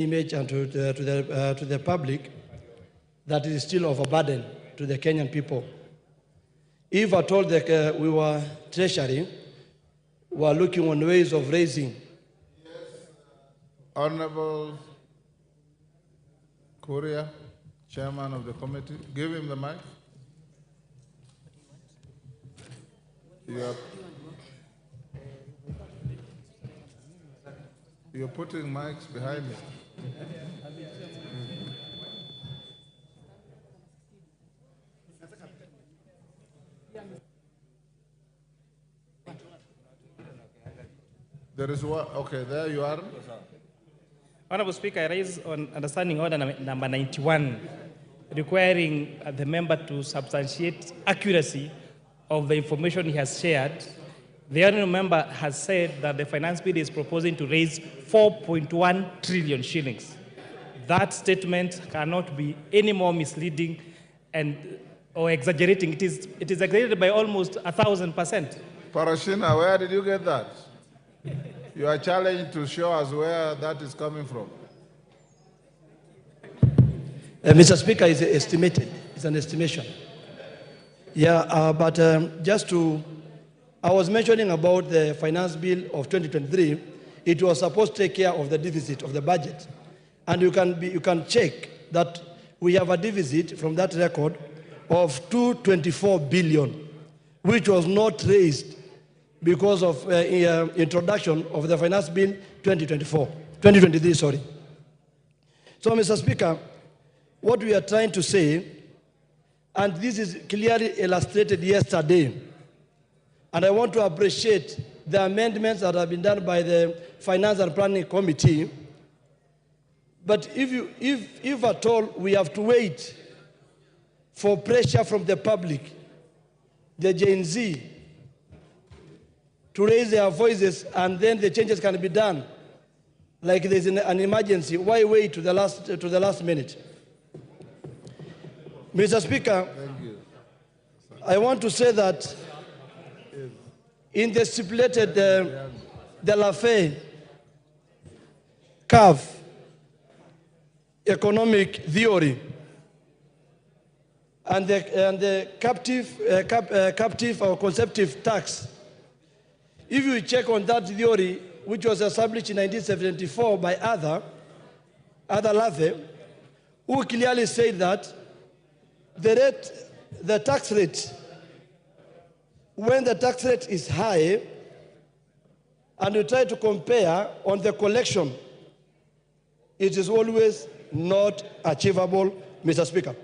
image and to the public that it is still of a burden to the Kenyan people. If at all we were Treasury, we are looking on ways of raising. Yes, Honorable Korea, Chairman of the committee, give him the mic. You're putting mics behind me. There is one. Okay, there you are. Honorable Speaker, I raise on understanding order number 91, requiring the member to substantiate accuracy of the information he has shared. The honourable member has said that the finance bill is proposing to raise 4.1 trillion shillings. That statement cannot be any more misleading or exaggerating. It is exaggerated by almost 1,000%. Parashina, where did you get that? You are challenged to show us where that is coming from. Mr. Speaker, it's estimated. It's an estimation. Yeah, but I was mentioning about the finance bill of 2023. It was supposed to take care of the deficit of the budget. And you can check that we have a deficit from that record of 224 billion, which was not raised because of introduction of the finance bill 2023, sorry. So, Mr. Speaker, what we are trying to say, and this is clearly illustrated yesterday, and I want to appreciate the amendments that have been done by the Finance and Planning Committee. But if at all we have to wait for pressure from the public, the Gen Z, to raise their voices and then the changes can be done, like there's an emergency, why wait to the last minute? Mr. Speaker, I want to say that in the stipulated the Lafay curve economic theory and the captive or conceptive tax, if you check on that theory, which was established in 1974 by Arthur Lafay, who clearly said that the tax rate, when the tax rate is high, and you try to compare on the collection, it is always not achievable, Mr. Speaker.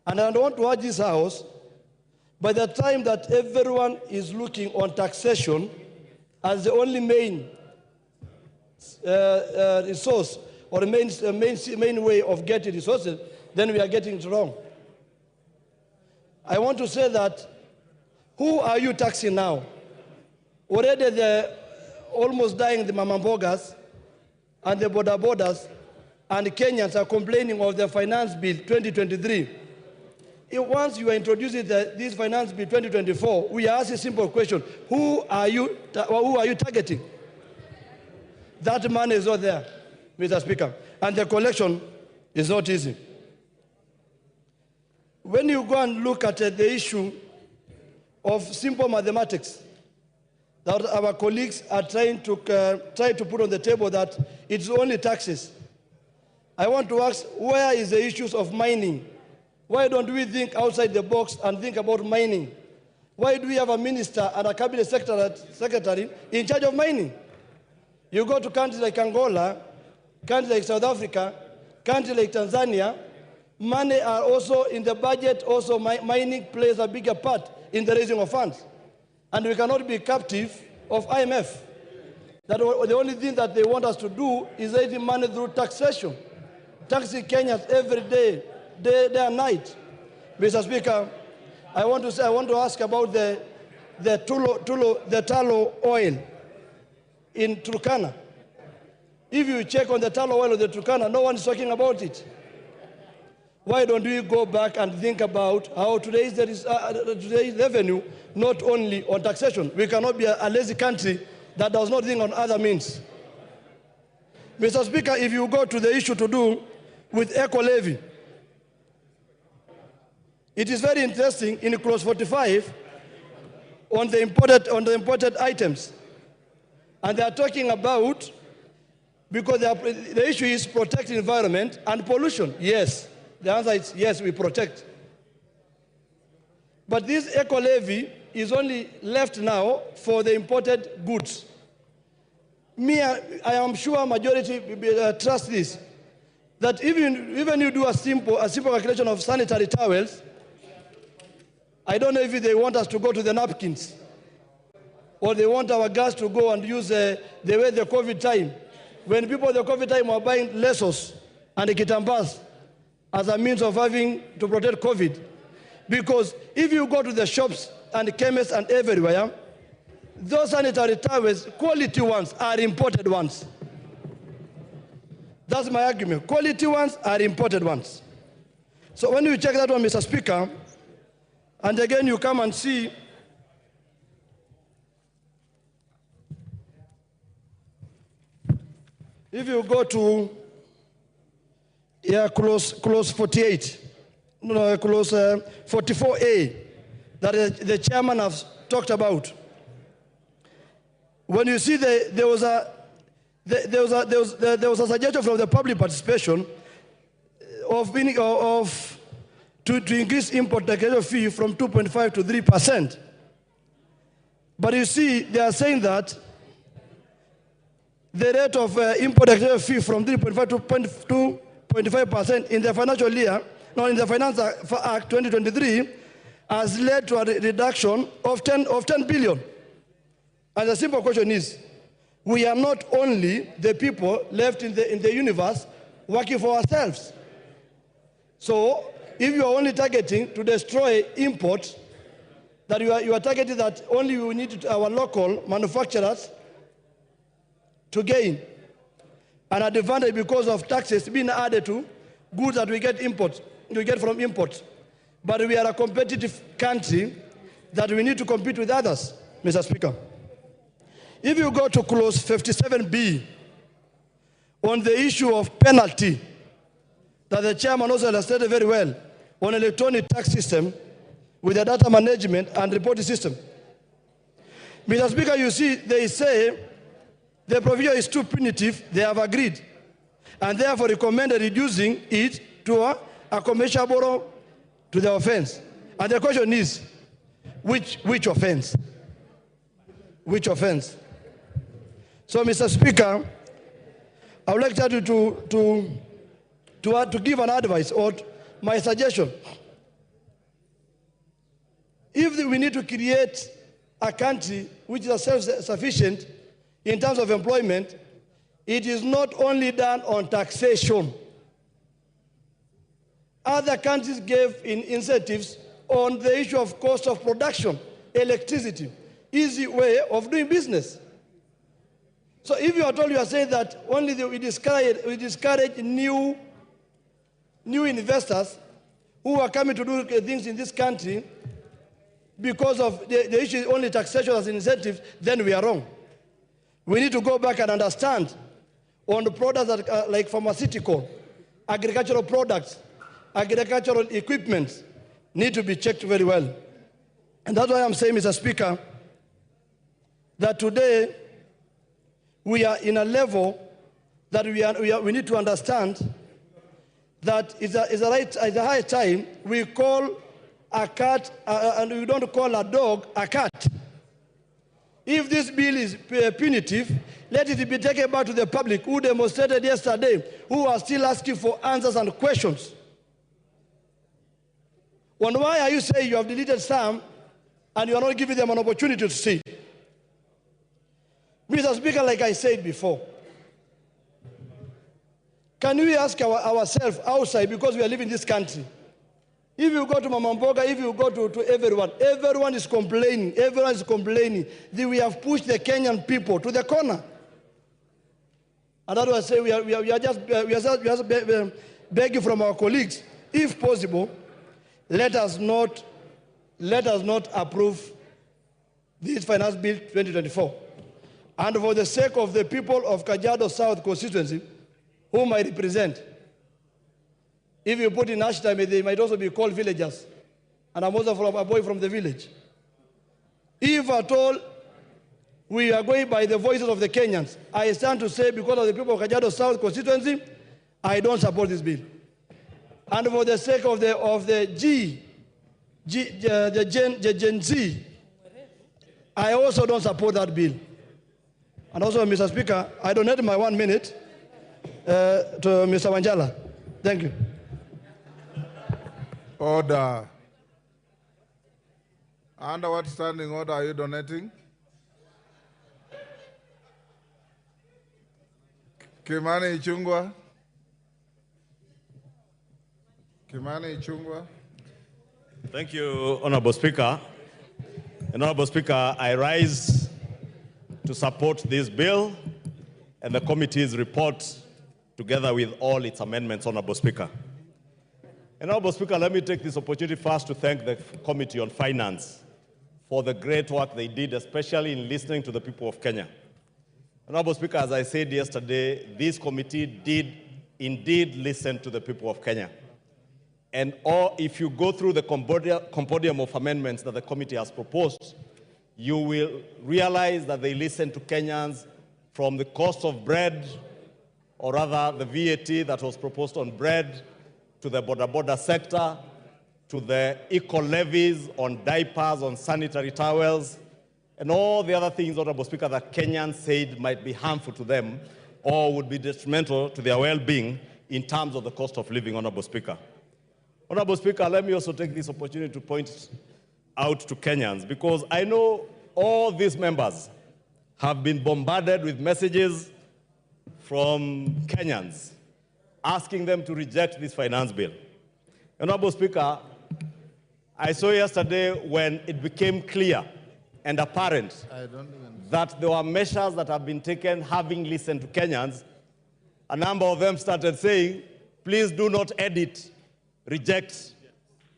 And I want to urge this House, by the time that everyone is looking on taxation as the only main resource or main way of getting resources, then we are getting it wrong. I want to say that, who are you taxing now? Already they're almost dying, the mamambogas and the borders, and the Kenyans are complaining of the finance bill 2023. Once you are introducing this finance bill 2024, we are asking a simple question: who are you targeting? That money is not there, Mr. Speaker, and the collection is not easy. When you go and look at the issue of simple mathematics that our colleagues are trying to put on the table, that it's only taxes, I want to ask, where is the issues of mining? Why don't we think outside the box and think about mining? Why do we have a minister and a cabinet secretary in charge of mining? You go to countries like Angola, countries like South Africa, countries like Tanzania, money are also in the budget, also mining plays a bigger part in the raising of funds. And we cannot be captive of IMF. That the only thing that they want us to do is raising money through taxation. Taxing Kenyans every day, day and night. Mr. Speaker, I want to ask about the tallow oil in Turkana. If you check on the tallow oil of the Turkana, no one is talking about it. Why don't we go back and think about how to raise today's revenue, not only on taxation? We cannot be a lazy country that does not think on other means. Mr. Speaker, if you go to the issue to do with eco levy, it is very interesting in clause 45 on the imported items. And they are talking about, because the issue is protect the environment and pollution. Yes, the answer is yes, we protect. But this eco levy is only left now for the imported goods. I am sure majority trust this, that even you do a simple calculation of sanitary towels, I don't know if they want us to go to the napkins, or they want our gas to go and use the way the COVID time. When people at the COVID time were buying lesos and kitambas as a means of having to protect COVID. Because if you go to the shops and chemists and everywhere, those sanitary towels, quality ones, are imported ones. That's my argument. Quality ones are imported ones. So when you check that one, Mr. Speaker, and again you come and see if you go to clause 48, clause 44A, that the chairman has talked about. When you see there was a suggestion from the public participation to increase import declaration fee from 2.5 to 3%. But you see, they are saying that the rate of import declaration fee from 3.5 to 2.5% in the financial year, in the Finance Act 2023, has led to a reduction of 10 billion. And the simple question is, we are not only the people left in the universe working for ourselves. So if you are only targeting to destroy imports, that you are targeting that only we need our local manufacturers to gain an advantage because of taxes being added to goods that we get from imports. But we are a competitive country that we need to compete with others, Mr. Speaker. If you go to clause 57B on the issue of penalty, that the chairman also illustrated very well, on electronic tax system with a data management and reporting system. Mr. Speaker, you see, they say the provision is too punitive, they have agreed, and therefore recommended reducing it to a commensurable to the offense. And the question is, which offense? Which offense? So, Mr. Speaker, I would like to give an advice or my suggestion. If we need to create a country which is self-sufficient in terms of employment, it is not only done on taxation. Other countries gave incentives on the issue of cost of production, electricity, easy way of doing business. So if you are told, you are saying that only we discourage new investors who are coming to do things in this country because of the issue is only taxation as an incentive, then we are wrong. We need to go back and understand on the products that are like pharmaceutical, agricultural products, agricultural equipment need to be checked very well. And that's why I'm saying, Mr. Speaker, that today we are in a level that we need to understand that it's a high time we call a cat, and we don't call a dog a cat. If this bill is punitive, let it be taken back to the public who demonstrated yesterday, who are still asking for answers and questions. And why are you saying you have deleted some and you are not giving them an opportunity to see? Mr. Speaker, like I said before, can we ask ourselves outside, because we are living in this country? If you go to Mamamboga, if you go to everyone is complaining. Everyone is complaining that we have pushed the Kenyan people to the corner. And that's why I say we are just begging from our colleagues, if possible, let us not approve this finance bill 2024. and for the sake of the people of Kajiado South constituency, whom I represent. If you put in hashtag, they might also be called villagers. And I'm also a boy from the village. If at all we are going by the voices of the Kenyans, I stand to say, because of the people of Kajiado South constituency, I don't support this bill. And for the sake of the Gen Z, I also don't support that bill. And also, Mr. Speaker, I donate my 1 minute to Mr. Wanjala. Thank you. Order. Under what standing order are you donating? Kimani Ichung'wah. Kimani Ichung'wah. Thank you, Honorable Speaker. Honorable Speaker, I rise to support this bill and the committee's report together with all its amendments, Honorable Speaker. Honorable Speaker, let me take this opportunity first to thank the Committee on Finance for the great work they did, especially in listening to the people of Kenya. Honorable Speaker, as I said yesterday, this committee did indeed listen to the people of Kenya. And if you go through the compendium of amendments that the committee has proposed, you will realize that they listened to Kenyans from the cost of bread, or rather the VAT that was proposed on bread, to the border sector, to the equal levies on diapers, on sanitary towels, and all the other things, Honorable Speaker, that Kenyans said might be harmful to them or would be detrimental to their well-being in terms of the cost of living, Honorable Speaker. Honorable Speaker, let me also take this opportunity to point out to Kenyans, because I know all these members have been bombarded with messages from Kenyans asking them to reject this finance bill. Honorable Speaker, I saw yesterday when it became clear and apparent that there were measures that have been taken having listened to Kenyans. A number of them started saying, please do not edit, reject.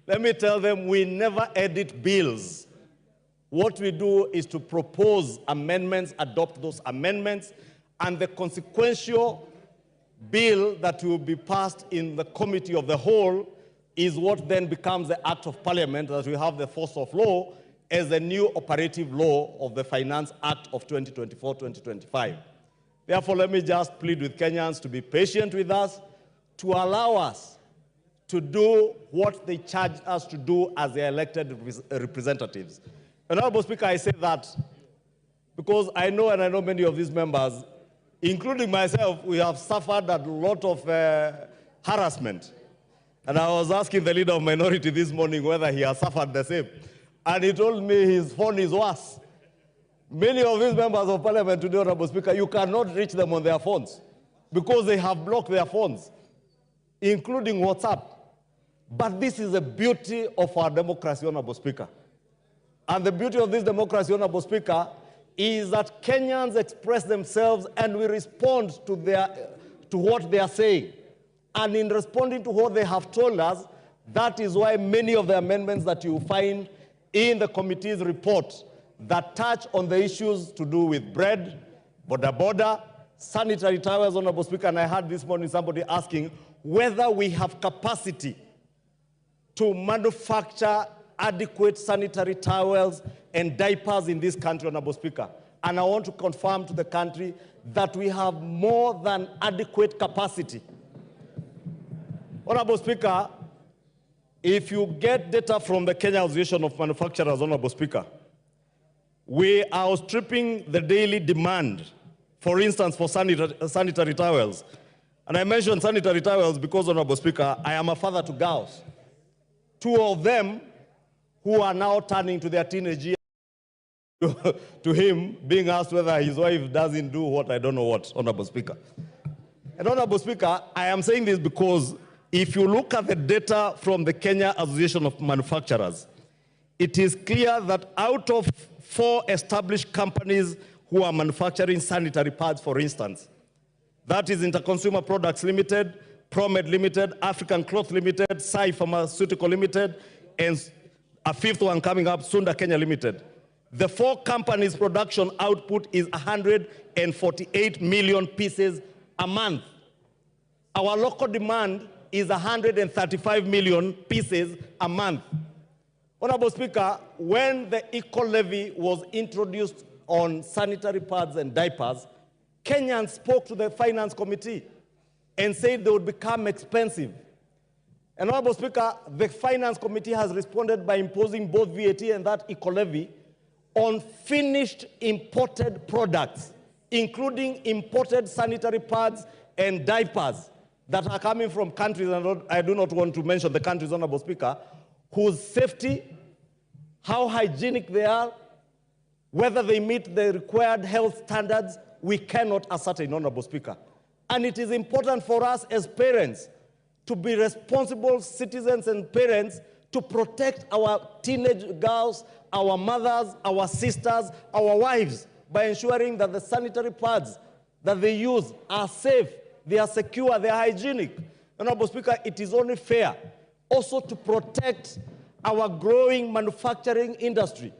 Let me tell them, we never edit bills. What we do is to propose amendments, adopt those amendments, and the consequential bill that will be passed in the committee of the whole is what then becomes the act of parliament that we have the force of law as the new operative law of the Finance Act of 2024-2025. Therefore, let me just plead with Kenyans to be patient with us, to allow us to do what they charge us to do as their elected representatives. Honorable Speaker, I say that because I know, and I know many of these members, including myself, we have suffered a lot of harassment. And I was asking the leader of minority this morning whether he has suffered the same. And he told me his phone is worse. Many of these members of parliament today, Honorable Speaker, you cannot reach them on their phones because they have blocked their phones, including WhatsApp. But this is the beauty of our democracy, Honorable Speaker. And the beauty of this democracy, Honorable Speaker, is that Kenyans express themselves and we respond to what they are saying. And in responding to what they have told us, that is why many of the amendments that you find in the committee's report that touch on the issues to do with bread, border, sanitary towels, Honorable Speaker, and I heard this morning somebody asking whether we have capacity to manufacture adequate sanitary towels and diapers in this country, Honorable Speaker. And I want to confirm to the country that we have more than adequate capacity. Honorable Speaker, if you get data from the Kenya Association of Manufacturers, Honorable Speaker, we are outstripping the daily demand, for instance, for sanitary towels. And I mentioned sanitary towels because, Honorable Speaker, I am a father to girls. Two of them who are now turning to their teenage years to him, being asked whether his wife doesn't do what, I don't know what, Honorable Speaker. And Honorable Speaker, I am saying this because if you look at the data from the Kenya Association of Manufacturers, it is clear that out of 4 established companies who are manufacturing sanitary pads, for instance, that is Interconsumer Products Limited, Promed Limited, African Cloth Limited, Sai Pharmaceutical Limited, and a 5th one coming up, Sunda Kenya Limited. The 4 companies' production output is 148 million pieces a month. Our local demand is 135 million pieces a month. Honorable Speaker, when the eco levy was introduced on sanitary pads and diapers, Kenyans spoke to the Finance Committee and said they would become expensive. And Honorable Speaker, the Finance Committee has responded by imposing both VAT and that eco levy on finished imported products, including imported sanitary pads and diapers that are coming from countries, and I do not want to mention the countries, Honorable Speaker, whose safety, how hygienic they are, whether they meet the required health standards, we cannot ascertain, Honorable Speaker. And it is important for us as parents to be responsible citizens and parents to protect our teenage girls, our mothers, our sisters, our wives, by ensuring that the sanitary pads that they use are safe, they are secure, they are hygienic. Honorable Speaker, it is only fair also to protect our growing manufacturing industry.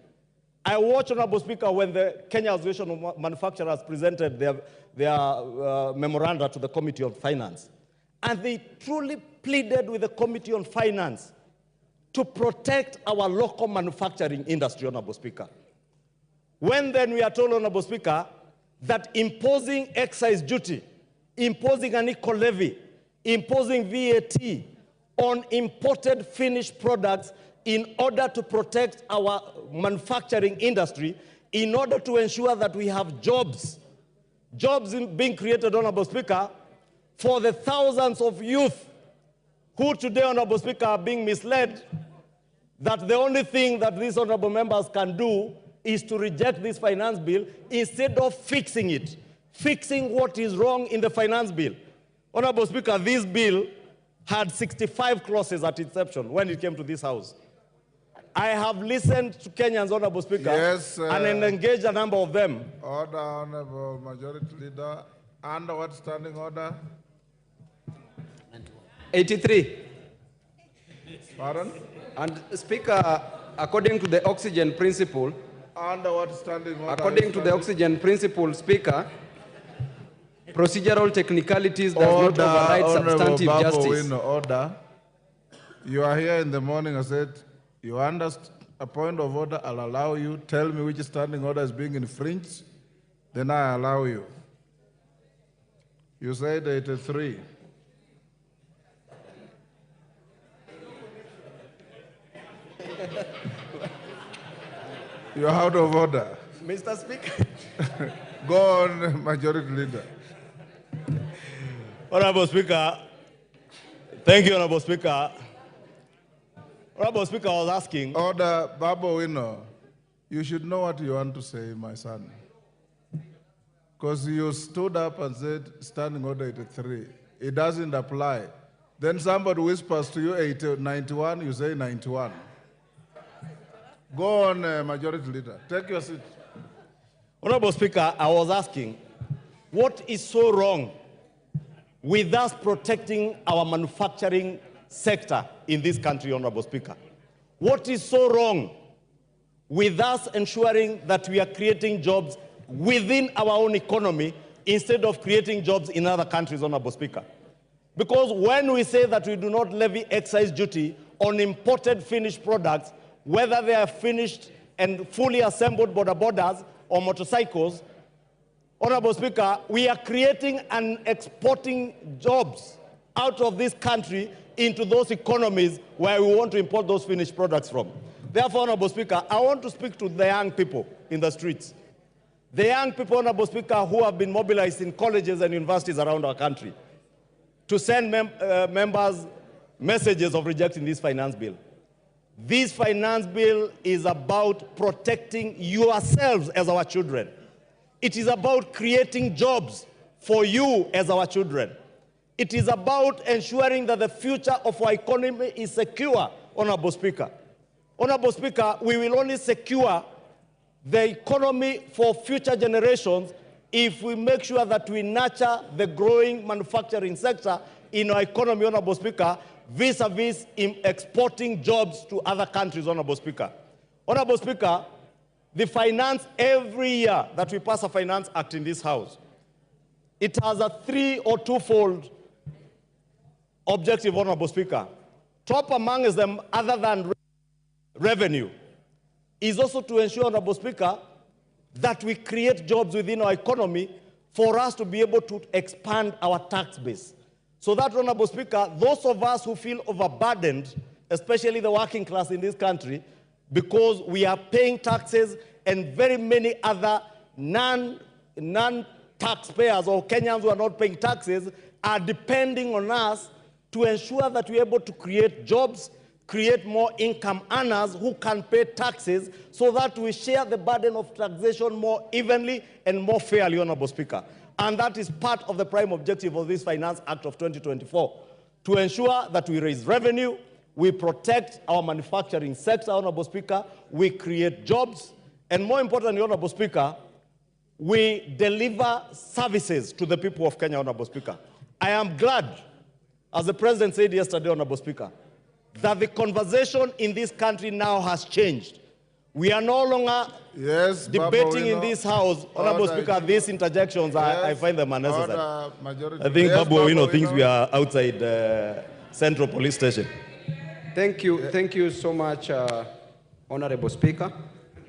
I watched, Honorable Speaker, when the Kenya Association of Manufacturers presented their memoranda to the Committee on Finance. And they truly pleaded with the Committee on Finance to protect our local manufacturing industry, Honorable Speaker. When then we are told, Honorable Speaker, that imposing excise duty, imposing an eco levy, imposing VAT on imported finished products in order to protect our manufacturing industry, in order to ensure that we have jobs being created, Honorable Speaker, for the thousands of youth who today, Honorable Speaker, are being misled that the only thing that these honorable members can do is to reject this finance bill instead of fixing it, fixing what is wrong in the finance bill. Honorable Speaker, this bill had 65 clauses at inception when it came to this House. I have listened to Kenyans, Honorable Speaker, yes, and engaged a number of them. Order, Honorable Majority Leader. Under what standing order? 83. Pardon? And Speaker, according to the oxygen principle, Under what standing order? according to the oxygen principle, Speaker, procedural technicalities does not override substantive justice. Order. You are here in the morning. I said, you understand a point of order. I'll allow you. Tell me which standing order is being infringed. Then I allow you. You said 83. You're out of order. Mr. Speaker. Go on, Majority Leader. Honorable Speaker, thank you, Honorable Speaker. Honorable Speaker, I was asking. Order, Baba Wino, you should know what you want to say, my son. Because you stood up and said, standing order 83. It doesn't apply. Then somebody whispers to you 91, you say 91. Go on, Majority Leader. Take your seat. Honorable Speaker, I was asking, what is so wrong with us protecting our manufacturing sector in this country, Honorable Speaker? What is so wrong with us ensuring that we are creating jobs within our own economy instead of creating jobs in other countries, Honorable Speaker? Because when we say that we do not levy excise duty on imported finished products, whether they are finished and fully assembled border borders or motorcycles, Honorable Speaker, we are creating and exporting jobs out of this country into those economies where we want to import those finished products from. Therefore, Honorable Speaker, I want to speak to the young people in the streets. The young people, Honorable Speaker, who have been mobilized in colleges and universities around our country to send members messages of rejecting this finance bill. This finance bill is about protecting yourselves as our children. It is about creating jobs for you as our children. It is about ensuring that the future of our economy is secure, Honorable Speaker. Honorable Speaker, we will only secure the economy for future generations if we make sure that we nurture the growing manufacturing sector in our economy, Honorable Speaker, vis-a-vis in exporting jobs to other countries, Honorable Speaker. Honorable Speaker, The finance, every year that we pass a finance act in this house, it has a 3 or 2-fold objective, Honorable Speaker. Top among them, other than revenue, is also to ensure, Honorable Speaker, that we create jobs within our economy for us to be able to expand our tax base. So that, Honorable Speaker, those of us who feel overburdened, especially the working class in this country, because we are paying taxes and very many other non-taxpayers or Kenyans who are not paying taxes are depending on us to ensure that we're able to create jobs, create more income earners who can pay taxes so that we share the burden of taxation more evenly and more fairly, Honorable Speaker. And that is part of the prime objective of this Finance Act of 2024, to ensure that we raise revenue, we protect our manufacturing sector, Honorable Speaker, we create jobs, and more importantly, Honorable Speaker, we deliver services to the people of Kenya, Honorable Speaker. I am glad, as the President said yesterday, Honorable Speaker, that the conversation in this country now has changed. We are no longer debating in this house, Honorable Speaker, these interjections, I find them unnecessary. I think Babu Owino thinks we are outside Central Police Station. Thank you so much, Honorable Speaker.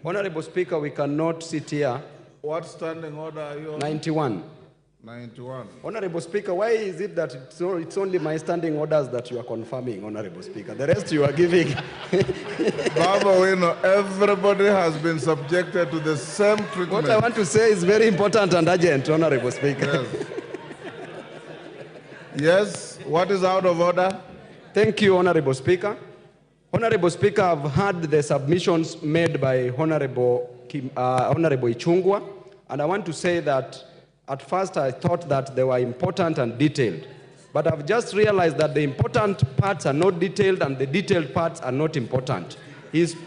Honorable Speaker, we cannot sit here. What standing order are you on? 91. 91. Honorable Speaker, why is it that it's only my standing orders that you are confirming, Honorable Speaker? The rest you are giving. Baba, everybody has been subjected to the same treatment. What I want to say is very important and urgent, Honorable Speaker. Yes. Yes, what is out of order? Thank you, Honorable Speaker. Honorable Speaker, I've heard the submissions made by Honorable Ichung'wah, and I want to say that at first I thought that they were important and detailed, but I've just realized that the important parts are not detailed and the detailed parts are not important. He's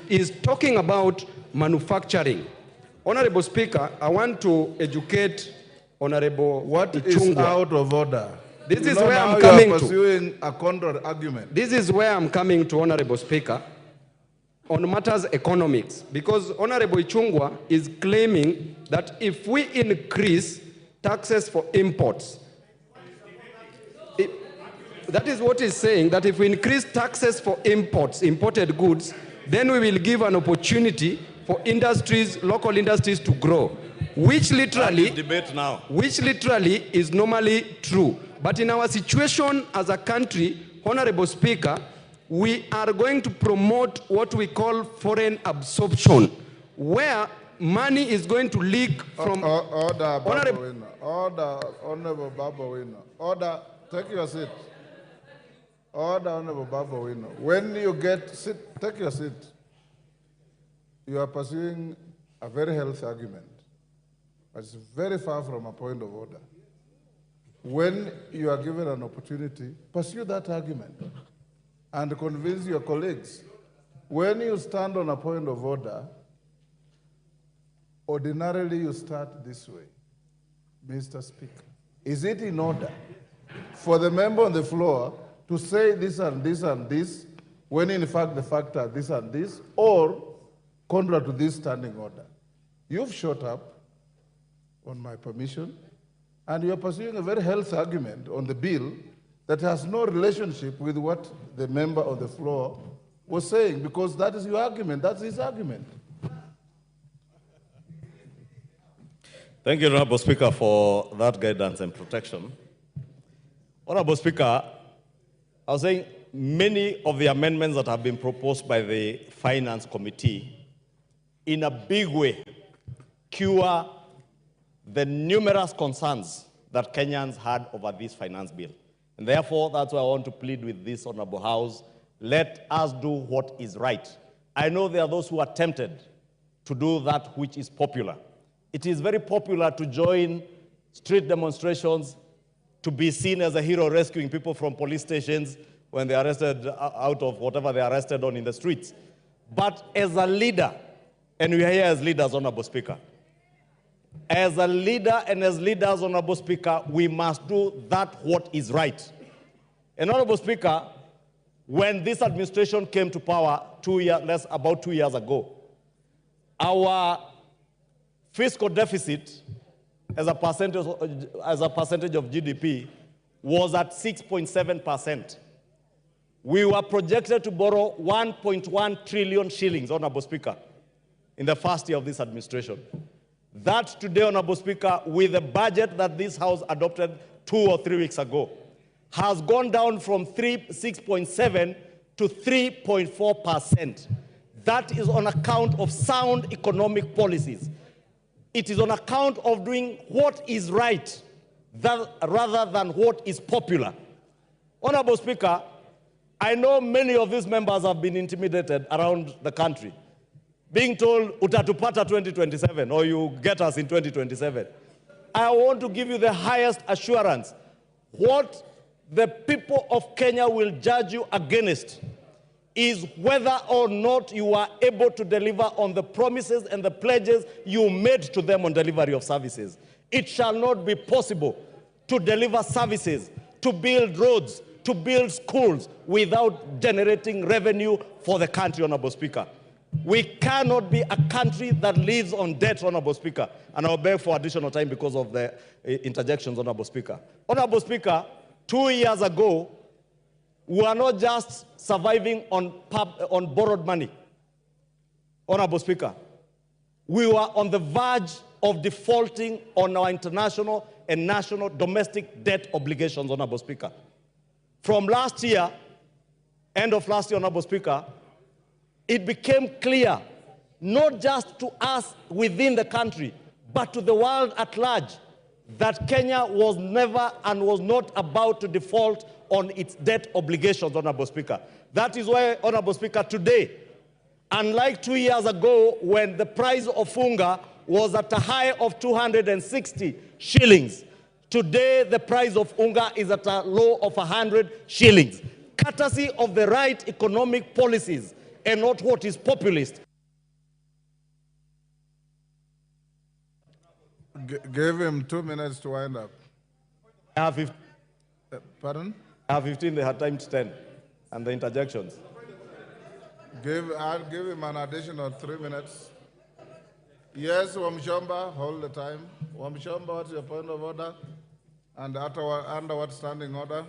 talking about manufacturing. Honorable Speaker, I want to educate Honorable What Ichung'wah. is out of order? This you is know where now I'm you coming are to. pursuing a contrary argument. This is where I'm coming to, Honorable Speaker, on matters economics, because Honorable Ichung'wah is claiming that if we increase taxes for imports, that is what he's saying, that if we increase taxes for imports, imported goods, then we will give an opportunity for industries, local industries to grow, which literally is normally true. But in our situation as a country, Honorable Speaker, we are going to promote what we call foreign absorption, where money is going to leak from... Order, Honorable Baba Owino. Order, take your seat. Order, Honorable Baba Owino. When you take your seat. You are pursuing a very healthy argument, but it's very far from a point of order. When you are given an opportunity, pursue that argument and convince your colleagues. When you stand on a point of order, ordinarily you start this way. Mr. Speaker, is it in order for the member on the floor to say this and this and this, when in fact the fact are this and this, or contrary to this standing order? You've shot up on my permission, and you're pursuing a very healthy argument on the bill that has no relationship with what the member on the floor was saying, because that is your argument, that's his argument. Thank you, Honorable Speaker, for that guidance and protection. Honorable Speaker, I was saying many of the amendments that have been proposed by the Finance Committee in a big way cure the numerous concerns that Kenyans had over this finance bill. And therefore, that's why I want to plead with this Honorable House, let us do what is right. I know there are those who are tempted to do that which is popular. It is very popular to join street demonstrations, to be seen as a hero rescuing people from police stations when they are arrested out of whatever they are arrested on in the streets. But as a leader, and we are here as leaders, Honorable Speaker, as a leader and as leaders, Honorable Speaker, we must do that what is right. And Honorable Speaker, when this administration came to power about 2 years ago, our fiscal deficit as a percentage of GDP was at 6.7%. We were projected to borrow 1.1 trillion shillings, Honorable Speaker, in the first year of this administration. That today, Honorable Speaker, with the budget that this House adopted 2 or 3 weeks ago, has gone down from 6.7 to 3.4%. That is on account of sound economic policies. It is on account of doing what is right rather than what is popular. Honorable Speaker, I know many of these members have been intimidated around the country, being told, utatupata 2027, or you get us in 2027. I want to give you the highest assurance. What the people of Kenya will judge you against is whether or not you are able to deliver on the promises and the pledges you made to them on delivery of services. It shall not be possible to deliver services, to build roads, to build schools without generating revenue for the country, Honorable Speaker. We cannot be a country that lives on debt, Honorable Speaker. And I'll beg for additional time because of the interjections, Honorable Speaker. Honorable Speaker, 2 years ago, we are not just surviving on borrowed money. Honorable Speaker, we were on the verge of defaulting on our international and national domestic debt obligations, Honorable Speaker. From last year, end of last year, Honorable Speaker, it became clear, not just to us within the country, but to the world at large, that Kenya was never and was not about to default on its debt obligations, Honorable Speaker. That is why, Honorable Speaker, today, unlike 2 years ago when the price of unga was at a high of 260 shillings, today the price of unga is at a low of 100 shillings, courtesy of the right economic policies and not what is populist. Give him 2 minutes to wind up. I have 15. Pardon? I have 15, they had time to 10, and the interjections. I'll give him an additional 3 minutes. Yes, Wamshomba, hold the time. Wamshomba, what's your point of order? And under what standing order?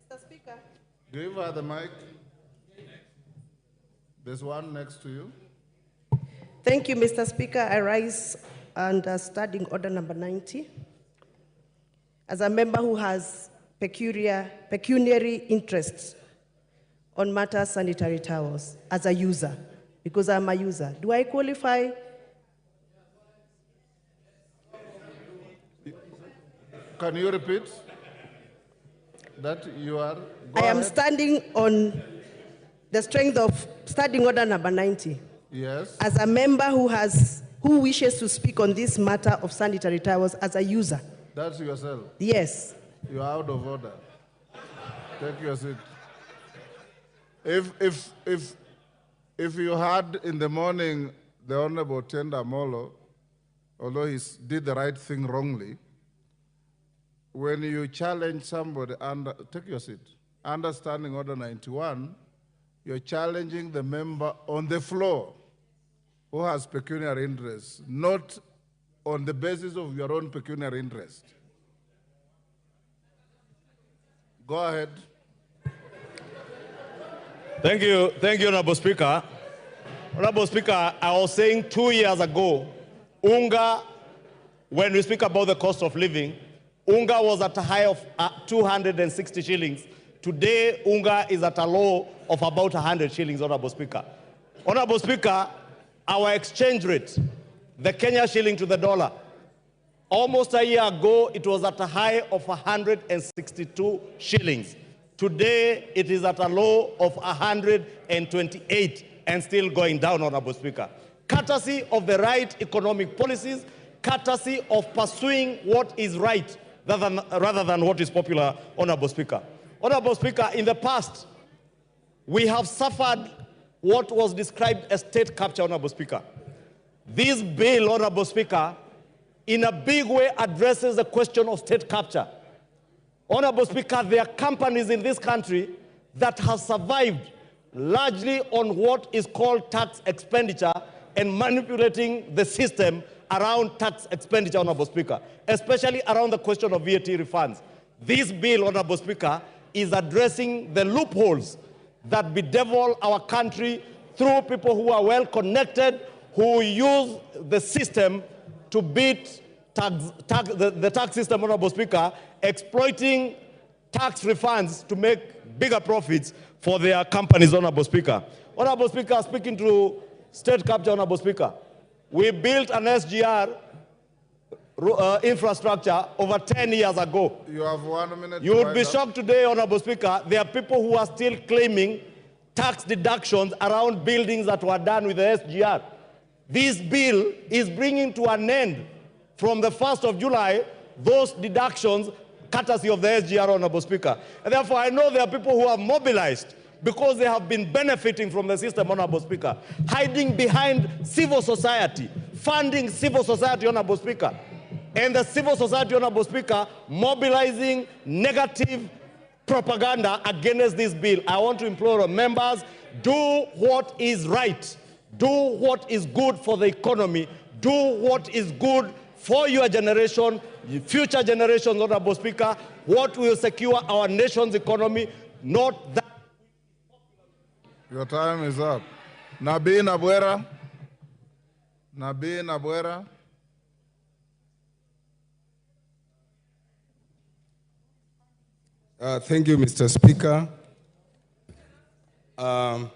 Mr. Speaker. Give her the mic. There's one next to you. Thank you, Mr. Speaker. I rise under standing order number 90. As a member who has pecuniary interests on matters sanitary towels, as a user, because I'm a user, do I qualify? Can you repeat that you are? I am standing on the strength of standing order number 90. Yes. As a member who wishes to speak on this matter of sanitary towels as a user. That's yourself? Yes. You are out of order. Take your seat. If you had in the morning the Honorable Tenda Molo, although he did the right thing wrongly, when you challenge somebody take your seat, under Standing Order 91, you're challenging the member on the floor who has pecuniary interests, not on the basis of your own pecuniary interest. Go ahead. Thank you, Honorable Speaker. Honorable Speaker, I was saying 2 years ago, unga, when we speak about the cost of living, unga was at a high of 260 shillings. Today, unga is at a low of about 100 shillings, Honorable Speaker. Honorable Speaker, our exchange rate, the Kenya shilling to the dollar, almost a year ago, it was at a high of 162 shillings. Today, it is at a low of 128 and still going down, Honorable Speaker. Courtesy of the right economic policies, courtesy of pursuing what is right rather than what is popular, Honorable Speaker. Honorable Speaker, in the past, we have suffered what was described as state capture, Honorable Speaker. This bill, Honorable Speaker, in a big way addresses the question of state capture. Honorable Speaker, there are companies in this country that have survived largely on what is called tax expenditure and manipulating the system around tax expenditure, Honorable Speaker, especially around the question of VAT refunds. This bill, Honorable Speaker, is addressing the loopholes that bedevil our country through people who are well connected, who use the system to beat the tax system, Honorable Speaker, exploiting tax refunds to make bigger profits for their companies, Honorable Speaker. Honorable Speaker, speaking to state capture, Honorable Speaker, we built an SGR infrastructure over 10 years ago. You have 1 minute. You would be shocked today, Honorable Speaker, there are people who are still claiming tax deductions around buildings that were done with the SGR. This bill is bringing to an end from the 1st of July those deductions courtesy of the SGR, Honorable Speaker. And therefore, I know there are people who are mobilized because they have been benefiting from the system, Honorable Speaker, hiding behind civil society, funding civil society, Honorable Speaker, and the civil society, Honorable Speaker, mobilizing negative propaganda against this bill. I want to implore our members, do what is right, do what is good for the economy, do what is good for your generation, future generations, Honorable Speaker, what will secure our nation's economy, not that. Your time is up. Nabi Nabwera. Nabi Nabwera. Thank you, Mr. Speaker. I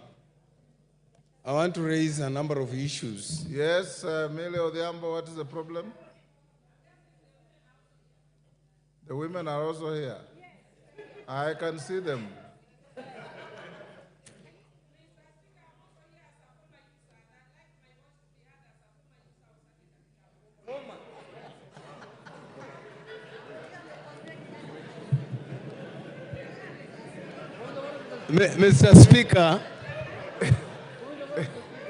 want to raise a number of issues. Yes, Millie Odhiambo, what is the problem? The women are also here. I can see them. Mr. Speaker,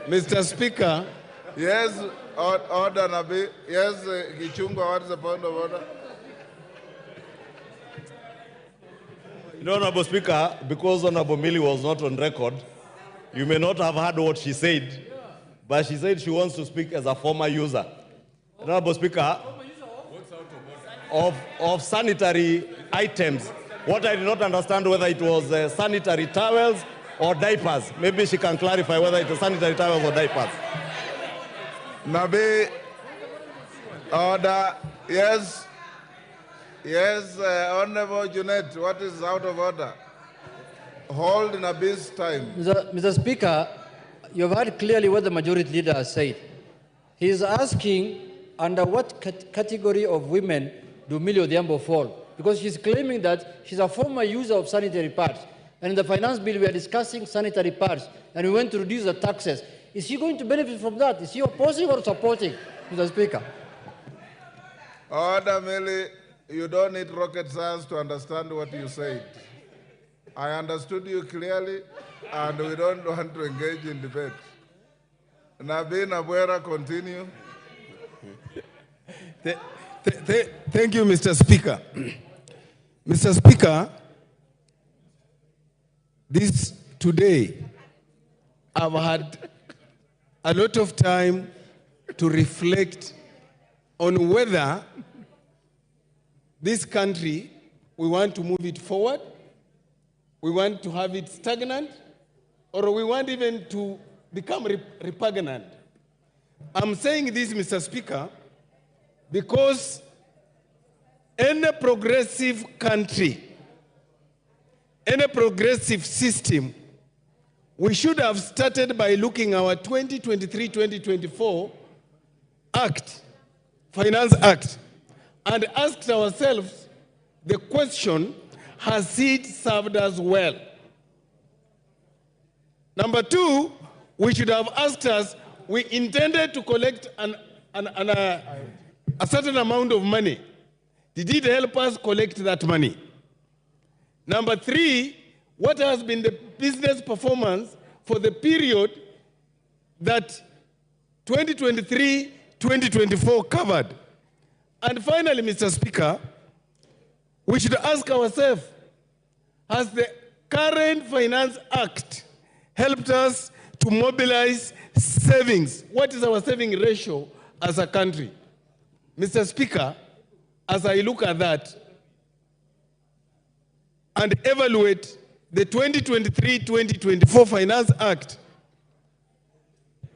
Mr. Speaker. Yes, order, Nabi. Yes, Kichungwa, what is the point of order? No, Honorable Speaker, because Honorable Millie was not on record, you may not have heard what she said, but she said she wants to speak as a former user. Honorable Speaker, of sanitary items. What I did not understand whether it was sanitary towels or diapers. Maybe she can clarify whether it was sanitary towels or diapers. Nabi, order. Yes. Yes, Honorable Junet, what is out of order? Hold Nabi's time. Mr. Speaker, you have heard clearly what the majority leader has said. He is asking under what category of women do Millie Odhiambo fall? Because she's claiming that she's a former user of sanitary pads. And in the finance bill, we are discussing sanitary pads, and we want to reduce the taxes. Is she going to benefit from that? Is she opposing or supporting, Mr. Speaker? Order, Millie. You don't need rocket science to understand what you said. I understood you clearly, and we don't want to engage in debate. Nabi Nabwera, continue. Thank you, Mr. Speaker. Mr. Speaker, today, I've had a lot of time to reflect on whether this country, we want to move it forward, we want to have it stagnant, or we want even to become repugnant. I'm saying this, Mr. Speaker, because any progressive country, any progressive system, we should have started by looking at our 2023-2024 Act, Finance Act, and asked ourselves the question, has it served us well? Number two, we should have asked us, we intended to collect a certain amount of money. Did it help us collect that money? Number three, what has been the business performance for the period that 2023-2024 covered? And finally, Mr. Speaker, we should ask ourselves, has the current Finance Act helped us to mobilize savings. What is our saving ratio as a country? Mr. Speaker, as I look at that and evaluate the 2023-2024 Finance Act,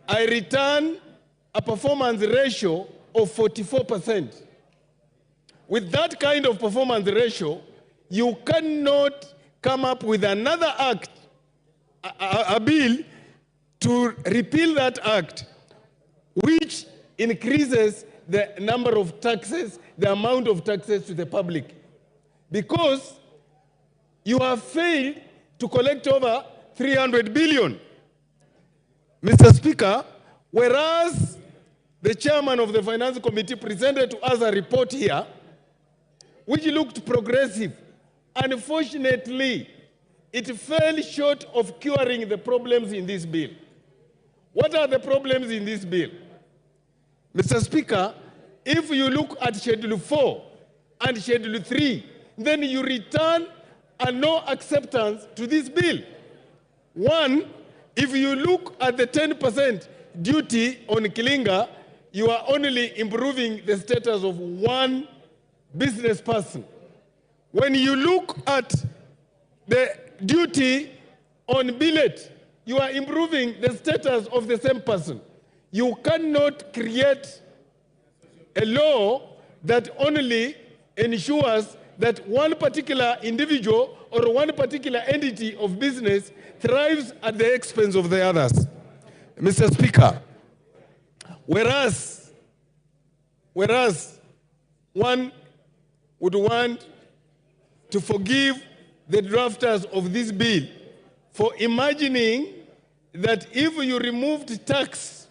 I return a performance ratio of 44%. With that kind of performance ratio, you cannot come up with another act, a bill to repeal that act, which increases the number of taxes, the amount of taxes to the public. Because you have failed to collect over 300 billion. Mr. Speaker, whereas the chairman of the Finance Committee presented to us a report here, which looked progressive, unfortunately, it fell short of curing the problems in this bill. What are the problems in this bill? Mr. Speaker, if you look at Schedule 4 and Schedule 3, then you return a no acceptance to this bill. One, if you look at the 10% duty on Kilinga, you are only improving the status of one business person. When you look at the duty on billet, you are improving the status of the same person. You cannot create a law that only ensures that one particular individual or one particular entity of business thrives at the expense of the others. Mr. Speaker, whereas one would want to forgive the drafters of this bill for imagining that if you removed tax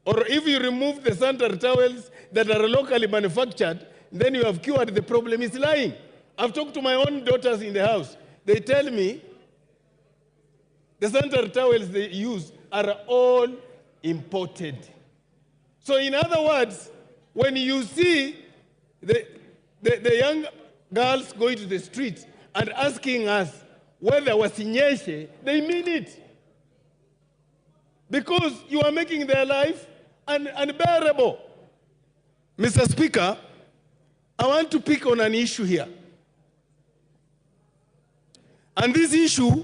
or if you remove the sanitary towels that are locally manufactured, then you have cured the problem, is lying. I've talked to my own daughters in the house. They tell me the sanitary towels they use are all imported. So in other words, when you see the young girls going to the streets and asking us whether wasinyeshe, they mean it. Because you are making their life unbearable. Mr. Speaker, I want to pick on an issue here. And this issue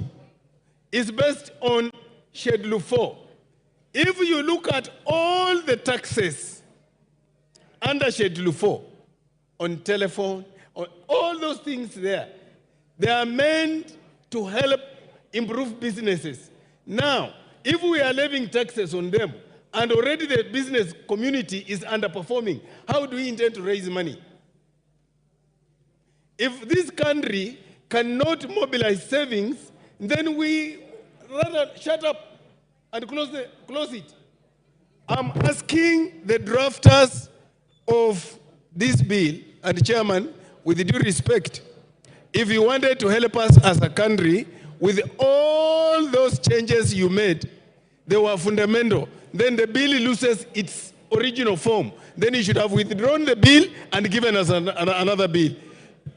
is based on Schedule 4. If you look at all the taxes under Schedule 4, on telephone, on all those things there, they are meant to help improve businesses. Now, if we are levying taxes on them, and already the business community is underperforming, how do we intend to raise money? If this country cannot mobilize savings, then we rather shut up and close it. I'm asking the drafters of this bill, and Chairman, with due respect, if you wanted to help us as a country with all those changes you made, they were fundamental, then the bill loses its original form. Then you should have withdrawn the bill and given us another bill.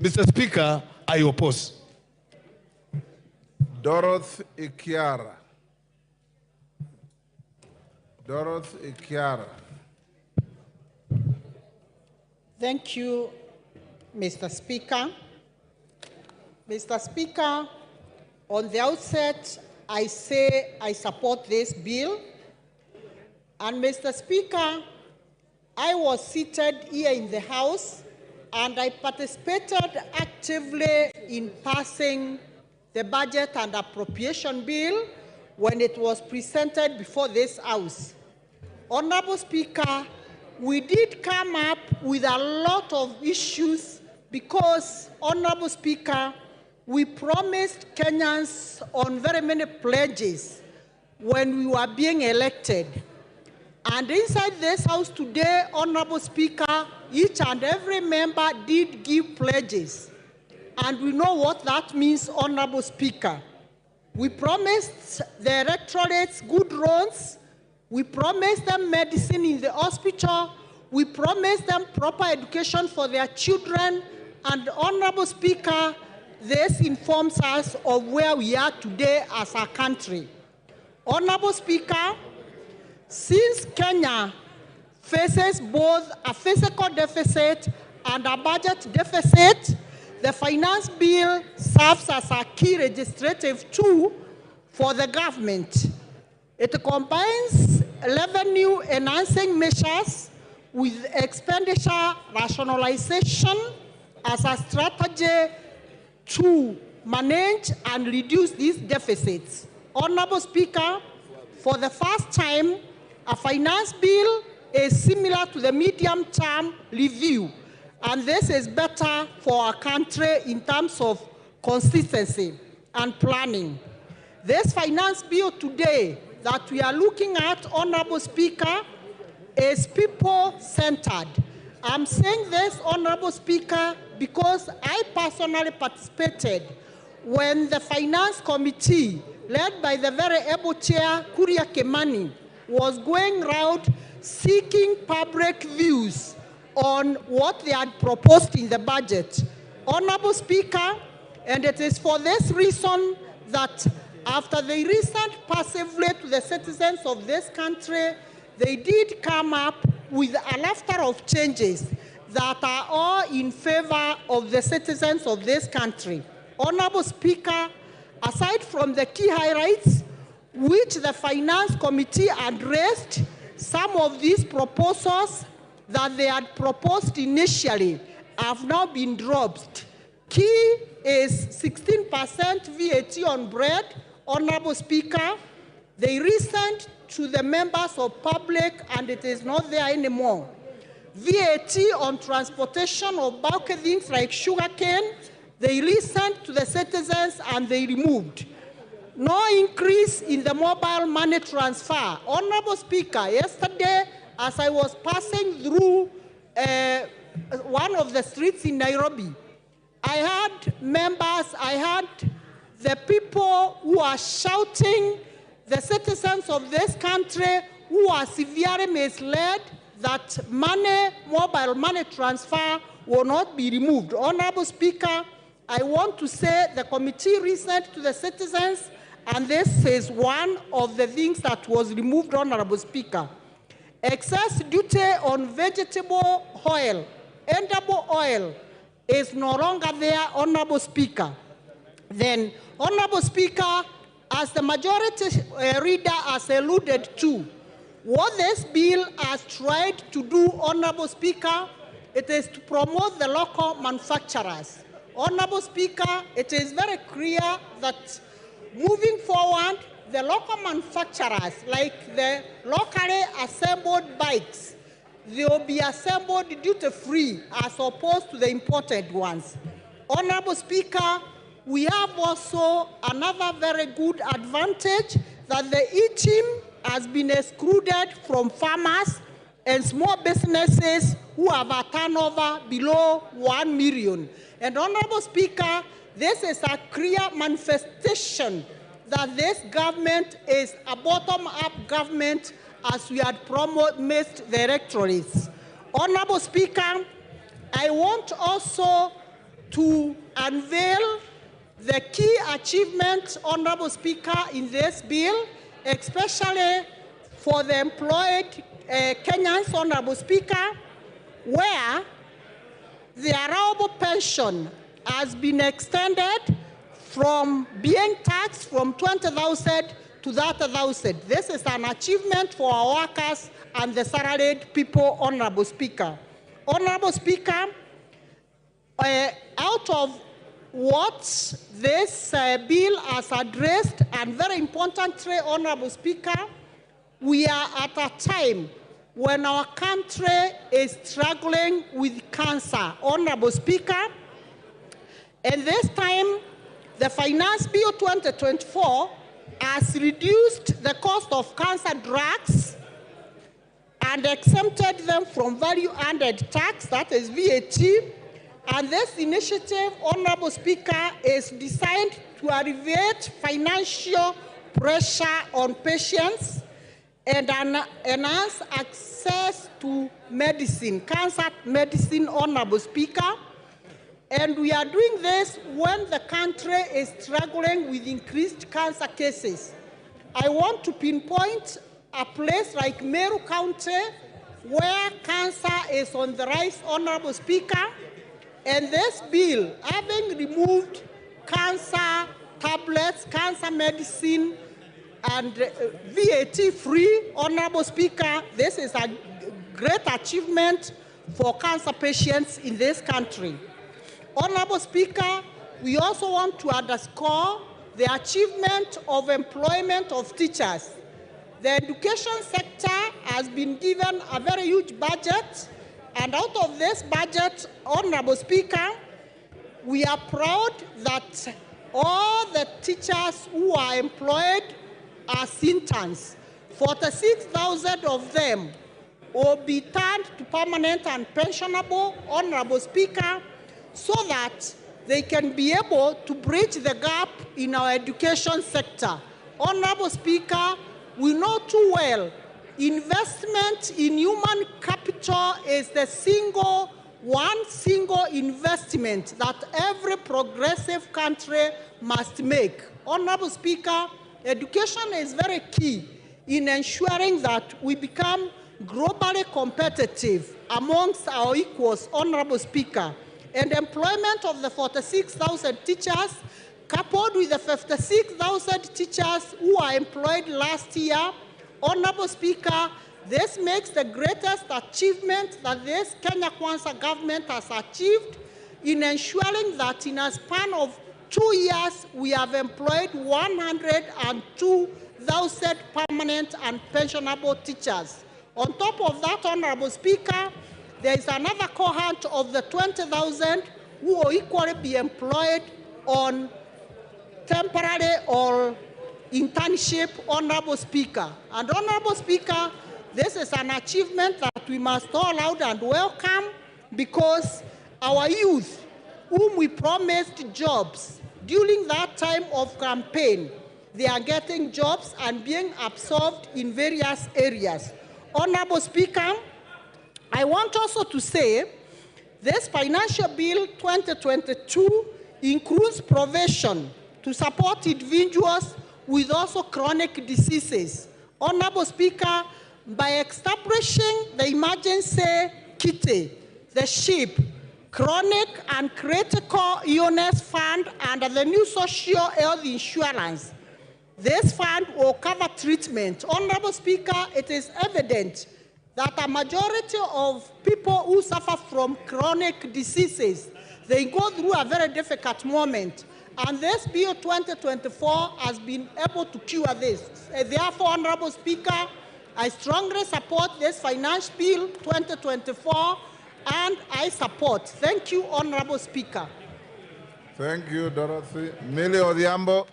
Mr. Speaker, I oppose. Dorothy Ikiara. Dorothy Ikiara. Thank you, Mr. Speaker. Mr. Speaker, on the outset, I say I support this bill. And Mr. Speaker, I was seated here in the House and I participated actively in passing the budget and appropriation bill when it was presented before this House. Honorable Speaker, we did come up with a lot of issues because, Honorable Speaker, we promised Kenyans on very many pledges when we were being elected. And inside this House today, Honorable Speaker, each and every member did give pledges. And we know what that means, Honorable Speaker. We promised the electorates good roads. We promised them medicine in the hospital. We promised them proper education for their children. And Honorable Speaker, this informs us of where we are today as a country. Honorable Speaker, since Kenya faces both a fiscal deficit and a budget deficit, the finance bill serves as a key legislative tool for the government. It combines revenue-enhancing measures with expenditure rationalization as a strategy to manage and reduce these deficits. Honorable Speaker, for the first time, a finance bill is similar to the medium-term review, and this is better for our country in terms of consistency and planning. This finance bill today that we are looking at, Honorable Speaker, is people-centered. I'm saying this, Honorable Speaker, because I personally participated when the Finance Committee, led by the very able chair, Kuria Kimani, was going around seeking public views on what they had proposed in the budget. Honorable Speaker, and it is for this reason that after they listened passively to the citizens of this country, they did come up with a laughter of changes that are all in favor of the citizens of this country. Honorable Speaker, aside from the key highlights which the Finance Committee addressed, some of these proposals that they had proposed initially have now been dropped. Key is 16% VAT on bread. Honorable Speaker, they listened to the members of public and it is not there anymore. VAT on transportation of bulky things like sugarcane, they listened to the citizens and they removed. No increase in the mobile money transfer. Honorable Speaker, yesterday as I was passing through one of the streets in Nairobi, I had members, I had the people who are shouting, the citizens of this country who are severely misled that mobile money transfer will not be removed. Honorable Speaker, I want to say the committee listened to the citizens, and this is one of the things that was removed, Honorable Speaker. Excess duty on vegetable oil, edible oil, is no longer there, Honorable Speaker. Then, Honorable Speaker, as the majority leader has alluded to, what this bill has tried to do, Honorable Speaker, it is to promote the local manufacturers. Honorable Speaker, it is very clear that moving forward, the local manufacturers, like the locally assembled bikes, they will be assembled duty-free as opposed to the imported ones. Honorable Speaker, we have also another very good advantage that the e-team has been excluded from farmers and small businesses who have a turnover below 1 million. And Honorable Speaker, this is a clear manifestation that this government is a bottom-up government as we had promised the electorates. Honorable Speaker, I want also to unveil the key achievements, Honorable Speaker, in this bill, especially for the employed Kenyans, Honorable Speaker, where the allowable pension has been extended from being taxed from 20,000 to 30,000. This is an achievement for our workers and the salaried people, Honorable Speaker. Honorable Speaker, out of what this bill has addressed, and very importantly, Honorable Speaker, we are at a time when our country is struggling with cancer, Honorable Speaker. And this time, the Finance Bill 2024 has reduced the cost of cancer drugs and exempted them from value-added tax, that is VAT. And this initiative, Honorable Speaker, is designed to alleviate financial pressure on patients and enhance access to medicine, cancer medicine, Honorable Speaker. And we are doing this when the country is struggling with increased cancer cases. I want to pinpoint a place like Meru County where cancer is on the rise, Honorable Speaker, and this bill, having removed cancer tablets, cancer medicine, and VAT-free, Honorable Speaker, this is a great achievement for cancer patients in this country. Honorable Speaker, we also want to underscore the achievement of employment of teachers. The education sector has been given a very huge budget, and out of this budget, Honorable Speaker, we are proud that all the teachers who are employed as interns, 46,000 of them will be turned to permanent and pensionable, Honorable Speaker, so that they can be able to bridge the gap in our education sector. Honorable Speaker, we know too well, investment in human capital is the one single investment that every progressive country must make. Honorable Speaker, education is very key in ensuring that we become globally competitive amongst our equals, Honorable Speaker. And employment of the 46,000 teachers, coupled with the 56,000 teachers who are employed last year, Honorable Speaker, this makes the greatest achievement that this K.Kwanza government has achieved in ensuring that in a span of 2 years, we have employed 102,000 permanent and pensionable teachers. On top of that, Honorable Speaker, there is another cohort of the 20,000 who will equally be employed on temporary or internship, Honorable Speaker. And Honorable Speaker, this is an achievement that we must all out and welcome, because our youth, whom we promised jobs during that time of campaign, they are getting jobs and being absorbed in various areas. Honorable Speaker, I want also to say this Financial Bill 2022 includes provision to support individuals with also chronic diseases. Honorable Speaker, by establishing the emergency kitty, the SHIP, chronic and critical illness fund under the new social health insurance, this fund will cover treatment. Honorable Speaker, it is evident that a majority of people who suffer from chronic diseases, they go through a very difficult moment. And this Bill 2024 has been able to cure this. Therefore, Honorable Speaker, I strongly support this Finance Bill 2024, and I support. Thank you, Honorable Speaker. Thank you, Dorothy. Millie Odhiambo.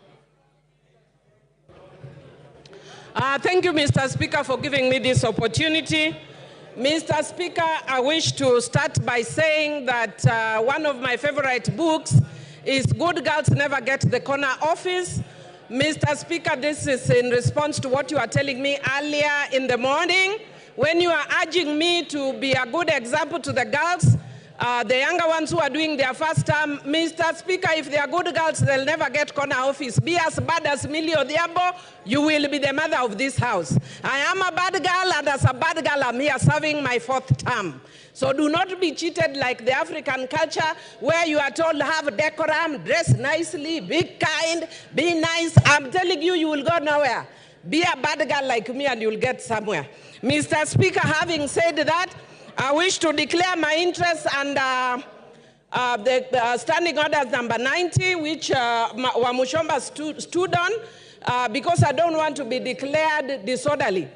Thank you, Mr. Speaker, for giving me this opportunity. Mr. Speaker, I wish to start by saying that one of my favorite books is Good Girls Never Get the Corner Office. Mr. Speaker, this is in response to what you are telling me earlier in the morning, when you are urging me to be a good example to the girls, the younger ones who are doing their first term. Mr. Speaker, if they are good girls, they'll never get corner office. Be as bad as Millie Odhiambo, you will be the mother of this house. I am a bad girl, and as a bad girl, I'm here serving my 4th term. So do not be cheated like the African culture, where you are told have decorum, dress nicely, be kind, be nice. I'm telling you, you will go nowhere. Be a bad girl like me and you'll get somewhere. Mr. Speaker, having said that, I wish to declare my interest under the standing orders number 90, which Wamushomba stood on, because I don't want to be declared disorderly.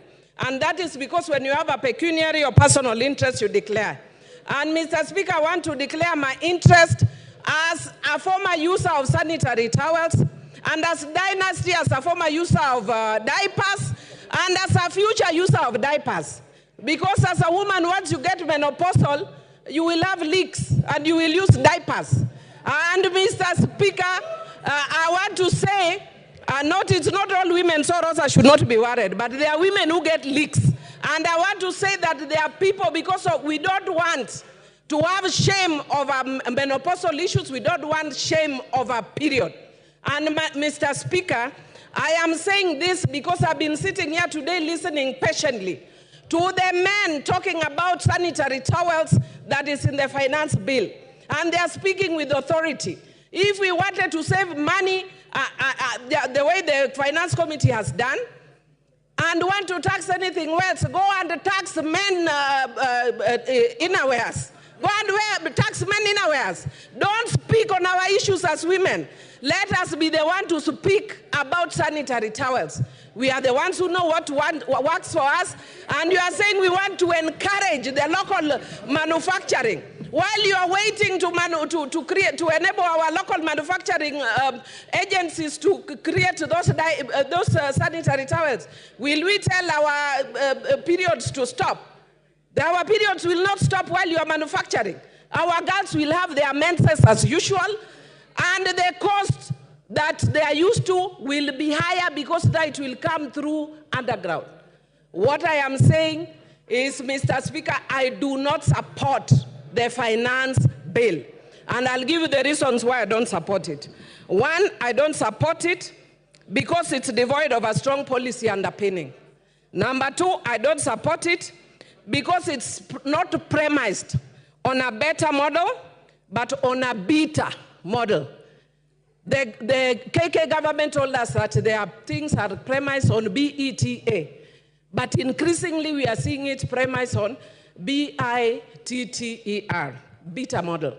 And that is because when you have a pecuniary or personal interest, you declare. And Mr. Speaker, I want to declare my interest as a former user of sanitary towels, and as Dynasty as a former user of diapers, and as a future user of diapers. Because as a woman, once you get menopausal, you will have leaks and you will use diapers. And Mr. Speaker, I want to say, it's not all women, so Rosa should not be worried, but there are women who get leaks. And I want to say that there are people, because we don't want to have shame over menopausal issues, we don't want shame over period. And Mr. Speaker, I am saying this because I've been sitting here today listening patiently to the men talking about sanitary towels that is in the finance bill. And they are speaking with authority. If we wanted to save money the way the finance committee has done, and want to tax anything else, go and tax men innerwears. Go and tax men innerwears. Don't speak on our issues as women. Let us be the one to speak about sanitary towels. We are the ones who know what works for us, and you are saying we want to encourage the local manufacturing. While you are waiting to enable our local manufacturing agencies to create those sanitary towels, will we tell our periods to stop? Our periods will not stop while you are manufacturing. Our girls will have their menses as usual, and the cost that they are used to will be higher because that will come through underground. What I am saying is, Mr. Speaker, I do not support the finance bill. And I'll give you the reasons why I don't support it. One, I don't support it because it's devoid of a strong policy underpinning. Number two, I don't support it because it's not premised on a better model, but on a beta model. The KK government told us that their things are premised on BETA, but increasingly we are seeing it premised on BITTER, beta model.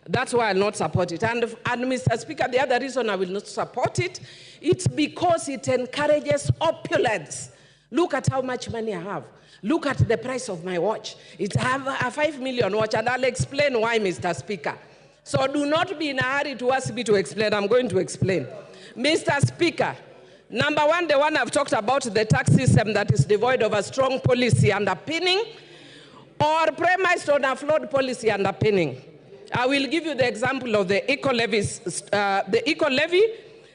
That's why I'll not support it. And Mr. Speaker, the other reason I will not support it, it's because it encourages opulence. Look at how much money I have. Look at the price of my watch. It have a 5 million watch, and I'll explain why, Mr. Speaker. So do not be in a hurry to ask me to explain. I'm going to explain. Mr. Speaker, number one, the one I've talked about, the tax system that is devoid of a strong policy underpinning or premised on a flawed policy underpinning. I will give you the example of the eco-levy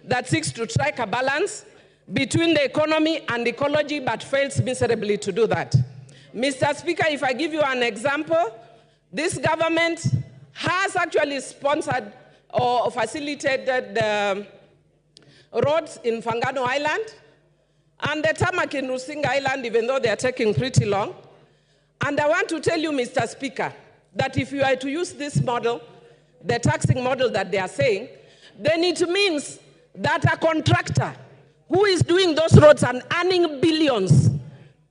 that seeks to strike a balance between the economy and ecology but fails miserably to do that. Mr. Speaker, if I give you an example, this government has actually sponsored or facilitated the roads in Fangano Island and the tarmac in Rusinga Island, even though they are taking pretty long. And I want to tell you, Mr. Speaker, that if you are to use this model, the taxing model that they are saying, then it means that a contractor who is doing those roads and earning billions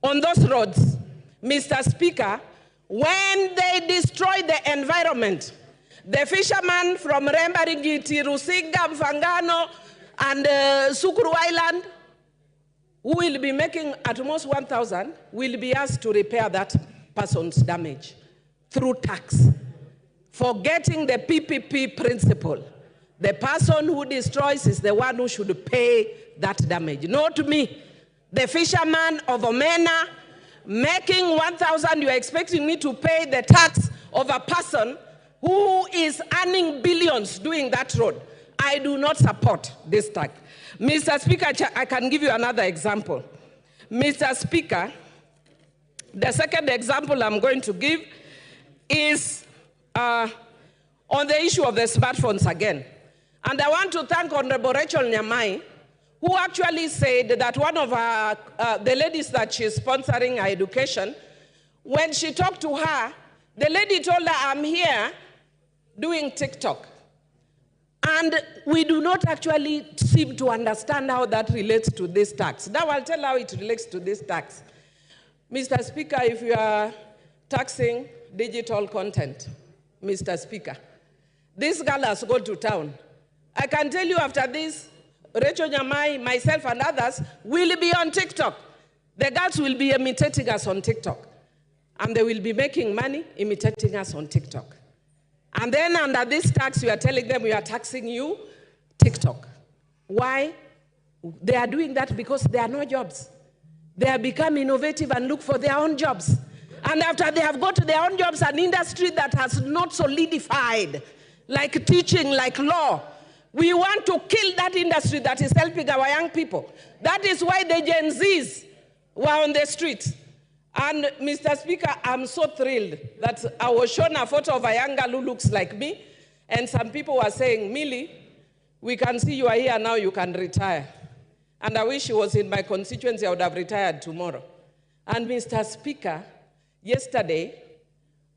on those roads, Mr. Speaker, when they destroy the environment, the fishermen from Rembaringiti, Rusinga, Mfangano, and Sukuru Island, who will be making at most 1,000, will be asked to repair that person's damage through tax, forgetting the PPP principle. The person who destroys is the one who should pay that damage, not me. The fisherman of Omena making 1,000, you are expecting me to pay the tax of a person who is earning billions doing that road. I do not support this tax. Mr. Speaker, I can give you another example. Mr. Speaker, the second example I'm going to give is on the issue of the smartphones again. And I want to thank Honorable Rachel Nyamai, who actually said that one of the ladies that she's sponsoring her education, when she talked to her, the lady told her, I'm here doing TikTok. And we do not actually seem to understand how that relates to this tax. Now I'll tell how it relates to this tax. Mr. Speaker, if you are taxing digital content, Mr. Speaker, this girl has gone to town. I can tell you after this, Rachel Nyamai, myself, and others will be on TikTok. The girls will be imitating us on TikTok. And they will be making money imitating us on TikTok. And then under this tax, we are telling them we are taxing you, TikTok. Why? They are doing that because there are no jobs. They have become innovative and look for their own jobs. And after they have got their own jobs, an industry that has not solidified, like teaching, like law, we want to kill that industry that is helping our young people. That is why the Gen Zs were on the streets. And Mr. Speaker, I'm so thrilled that I was shown a photo of a young girl who looks like me, and some people were saying, Millie, we can see you are here now, you can retire. And I wish he was in my constituency, I would have retired tomorrow. And Mr. Speaker, yesterday,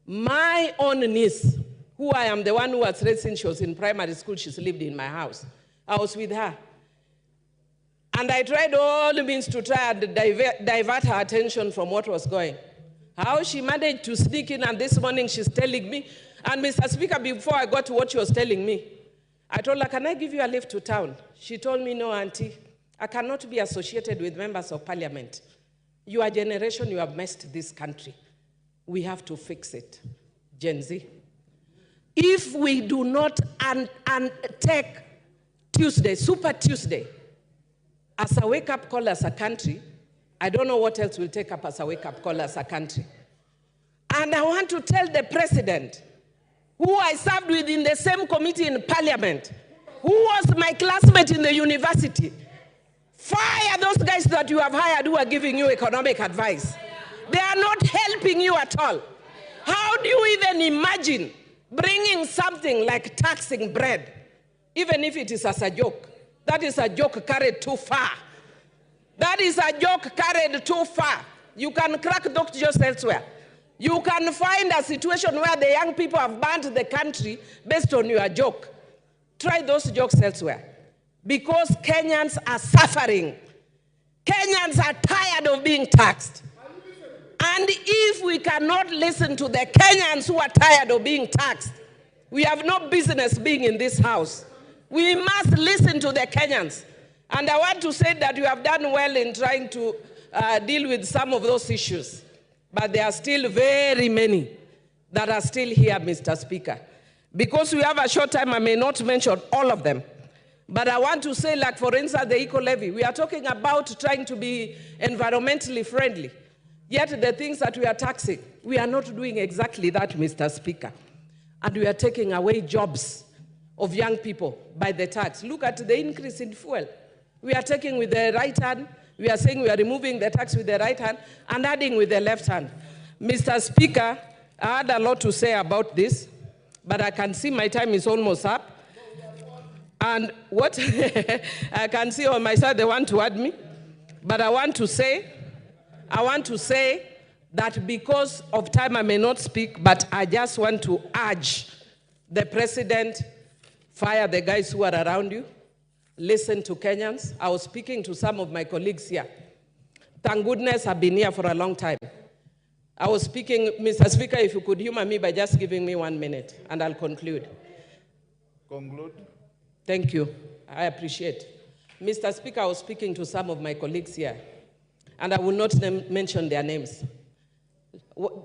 my own niece, who I am the one who was raised since she was in primary school, she's lived in my house. I was with her. And I tried all means to try and divert her attention from what was going. How she managed to sneak in, and this morning she's telling me, and Mr. Speaker, before I got to what she was telling me, I told her, can I give you a lift to town? She told me, no, Auntie, I cannot be associated with members of parliament. Your generation, you have messed this country. We have to fix it. Gen Z. If we do not take Tuesday, Super Tuesday, as a wake-up call as a country, I don't know what else will take up as a wake-up call as a country. And I want to tell the president, who I served with in the same committee in parliament, who was my classmate in the university, fire those guys that you have hired who are giving you economic advice. They are not helping you at all. How do you even imagine bringing something like taxing bread, even if it is as a joke? That is a joke carried too far. That is a joke carried too far. You can crack those jokes elsewhere. You can find a situation where the young people have banned the country based on your joke. Try those jokes elsewhere. Because Kenyans are suffering. Kenyans are tired of being taxed. And if we cannot listen to the Kenyans who are tired of being taxed, we have no business being in this house. We must listen to the Kenyans. And I want to say that you have done well in trying to deal with some of those issues. But there are still very many that are still here, Mr. Speaker. Because we have a short time, I may not mention all of them. But I want to say, like, for instance, the eco-levy. We are talking about trying to be environmentally friendly. Yet the things that we are taxing, we are not doing exactly that, Mr. Speaker. And we are taking away jobs of young people by the tax. Look at the increase in fuel. We are taking with the right hand. We are saying we are removing the tax with the right hand and adding with the left hand. Mr. Speaker, I had a lot to say about this, but I can see my time is almost up. And what I can see on my side, they want to add me. But I want to say that because of time I may not speak, but I just want to urge the president, fire the guys who are around you, listen to Kenyans. I was speaking to some of my colleagues here. Thank goodness I've been here for a long time. I was speaking, Mr. Speaker, if you could humor me by just giving me 1 minute, and I'll conclude. Conclude. Thank you. I appreciate. Mr. Speaker, I was speaking to some of my colleagues here, and I will not mention their names.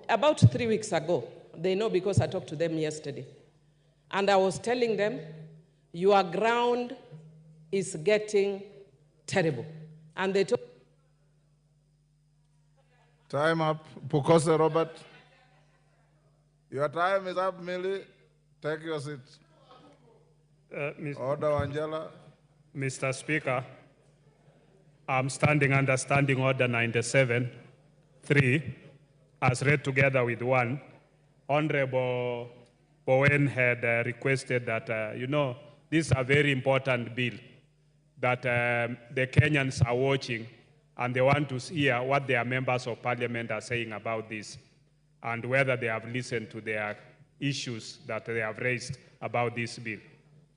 About 3 weeks ago, they know because I talked to them yesterday, and I was telling them, your ground is getting terrible. And they told Time up. Pukose Robert. Your time is up, Millie. Take your seat. Order, Angela. Mr. Speaker, I'm standing under Standing Order 97-3, as read together with 1. Honorable Bowen had requested that, this is a very important bill that the Kenyans are watching, and they want to hear what their members of parliament are saying about this, and whether they have listened to their issues that they have raised about this bill.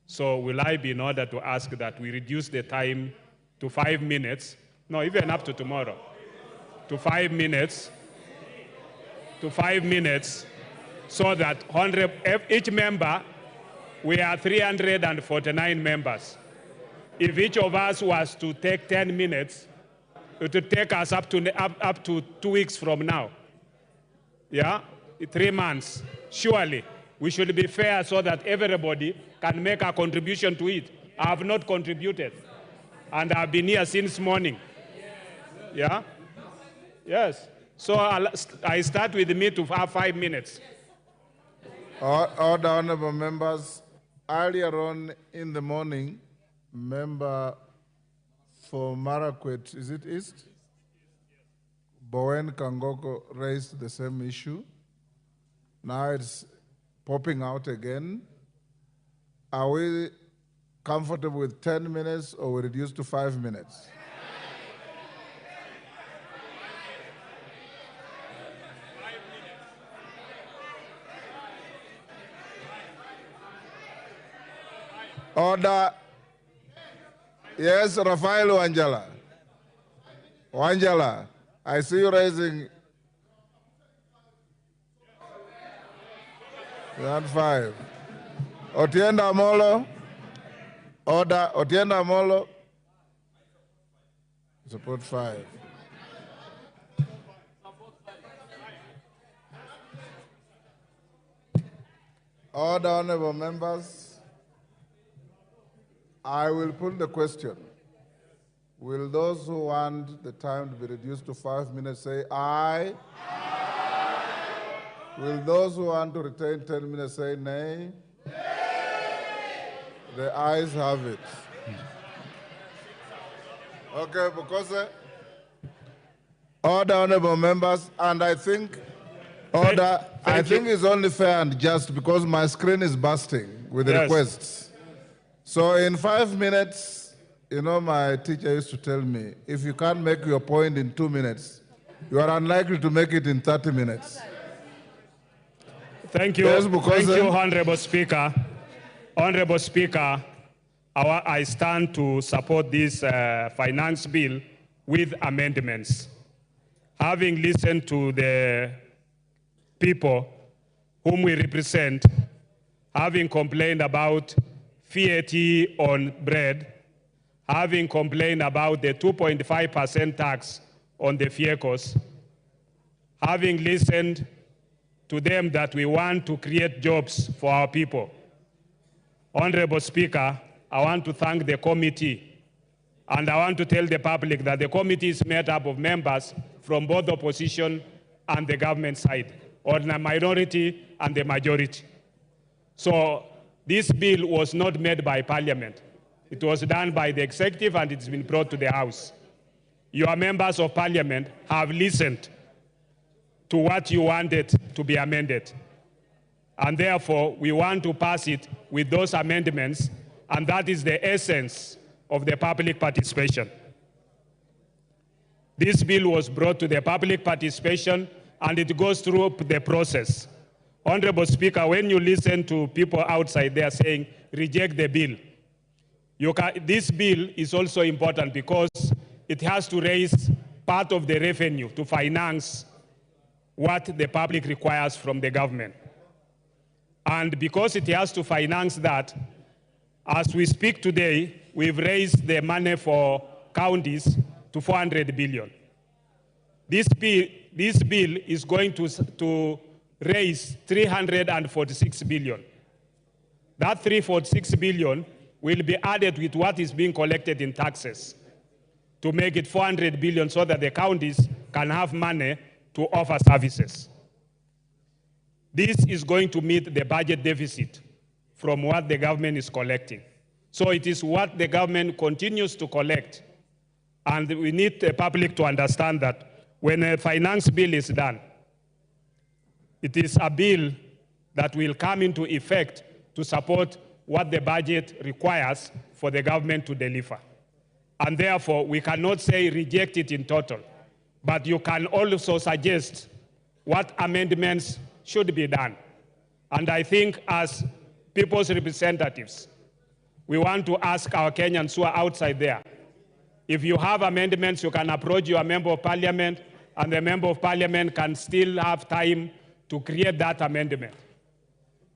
So will I be in order to ask that we reduce the time to 5 minutes, no, even up to tomorrow, to 5 minutes, so that each member, we are 349 members. If each of us was to take 10 minutes, it would take us up to 2 weeks from now. Yeah, 3 months. Surely, we should be fair so that everybody can make a contribution to it. I have not contributed, and I've been here since morning. Yeah? Yes. So I start with me to have 5 minutes. Order, honorable members. Earlier on in the morning, member for Marakwet, is it East? Bowen Kangoko raised the same issue. Now it's popping out again. Are we comfortable with 10 minutes or we reduce to 5 minutes? Order. Yes, Rafael Wanjala. Wanjala, I see you raising. Round 5. Otienda Molo. Order. Otienda Molo. Support 5. Order, honorable members. I will put the question. Will those who want the time to be reduced to 5 minutes say aye? Aye. Will those who want to retain 10 minutes say nay? Nay. The ayes have it. Okay, because order, honorable members, and I think order. I think it's only fair and just because my screen is bursting with requests. So in 5 minutes, you know, my teacher used to tell me, if you can't make your point in 2 minutes, you are unlikely to make it in 30 minutes. Thank you. Yes, because thank you, Honorable Speaker. Honorable Speaker, I stand to support this finance bill with amendments. Having listened to the people whom we represent, having complained about VAT on bread, having complained about the 2.5% tax on the vehicles, having listened to them that we want to create jobs for our people. Honorable Speaker, I want to thank the committee, and I want to tell the public that the committee is made up of members from both the opposition and the government side, or the minority and the majority. So this bill was not made by Parliament. It was done by the executive and it's been brought to the House. Your members of Parliament have listened to what you wanted to be amended. And therefore, we want to pass it with those amendments, and that is the essence of the public participation. This bill was brought to the public participation, and it goes through the process. Honorable Speaker, when you listen to people outside there saying, reject the bill, this bill is also important because it has to raise part of the revenue to finance what the public requires from the government. And because it has to finance that, as we speak today, we've raised the money for counties to 400 billion. This bill is going to raise 346 billion. That 346 billion will be added with what is being collected in taxes to make it 400 billion so that the counties can have money to offer services. This is going to meet the budget deficit from what the government is collecting. So it is what the government continues to collect. And we need the public to understand that when a finance bill is done, it is a bill that will come into effect to support what the budget requires for the government to deliver. And therefore, we cannot say reject it in total, but you can also suggest what amendments should be done. And I think as people's representatives, we want to ask our Kenyans who are outside there, if you have amendments, you can approach your member of parliament, and the member of parliament can still have time to create that amendment.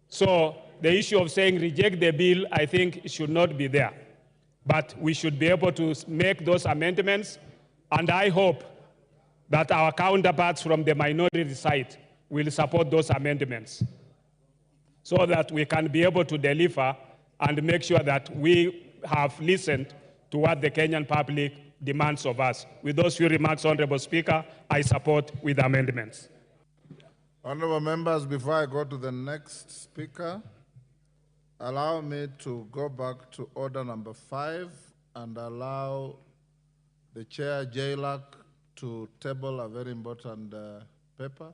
So the issue of saying reject the bill, I think should not be there. But we should be able to make those amendments, and I hope that our counterparts from the minority side will support those amendments so that we can be able to deliver and make sure that we have listened to what the Kenyan public demands of us. With those few remarks, Honorable Speaker, I support with amendments. Honorable members, before I go to the next speaker, allow me to go back to order number 5 and allow the chair, JLAC, to table a very important paper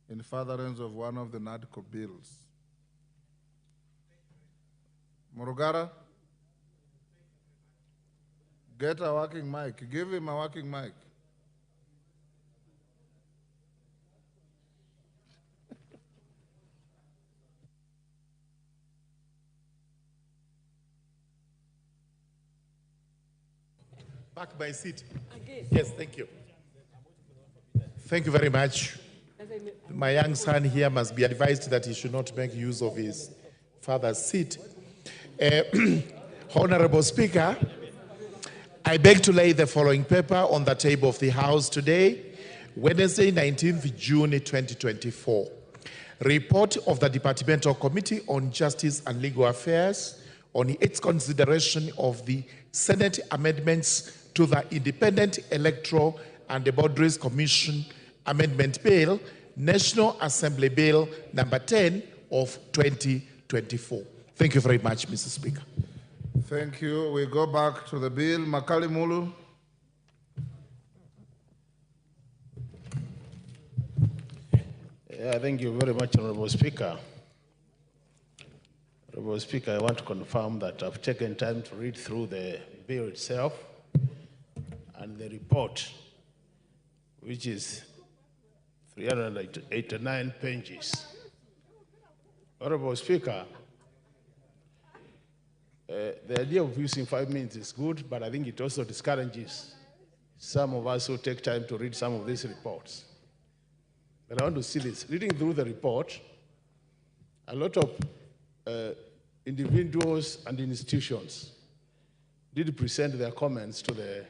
in furtherance of one of the NADCO bills. Murugara, get a working mic. Give him a working mic. Back my seat. Again. Yes, thank you. Thank you very much. My young son here must be advised that he should not make use of his father's seat. Honorable Speaker, I beg to lay the following paper on the table of the House today, Wednesday, 19th June 2024. Report of the Departmental Committee on Justice and Legal Affairs on its consideration of the Senate amendments to the Independent Electoral and Boundaries Commission Amendment Bill, National Assembly Bill number 10 of 2024. Thank you very much, Mr. Speaker. Thank you. We go back to the bill. Makali Mulu. Thank you very much, Honorable Speaker. Honorable Speaker, I want to confirm that I've taken time to read through the bill itself and the report, which is 389 pages. Honorable Speaker, the idea of using 5 minutes is good, but I think it also discourages some of us who take time to read some of these reports. But I want to see this. Reading through the report, a lot of individuals and institutions did present their comments to the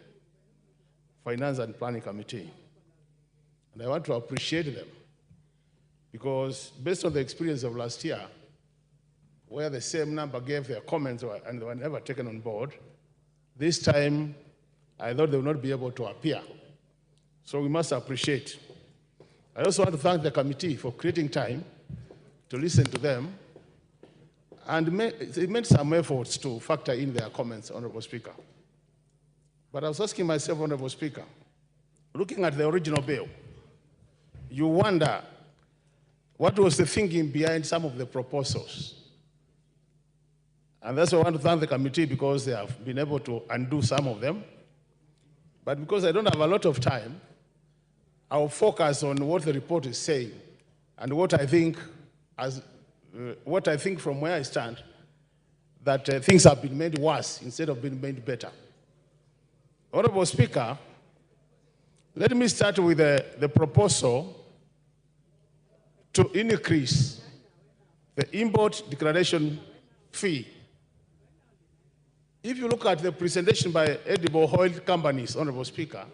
Finance and Planning Committee. And I want to appreciate them because based on the experience of last year, where the same number gave their comments and they were never taken on board, this time I thought they would not be able to appear. So we must appreciate. I also want to thank the committee for creating time to listen to them, and it made some efforts to factor in their comments, Honorable Speaker. But I was asking myself, Honorable Speaker, looking at the original bill, you wonder what was the thinking behind some of the proposals. And that's why I want to thank the committee because they have been able to undo some of them. But because I don't have a lot of time, I'll focus on what the report is saying and what I think from where I stand, that things have been made worse instead of being made better. Honorable Speaker, let me start with the proposal to increase the import declaration fee. If you look at the presentation by edible oil companies, Honorable Speaker,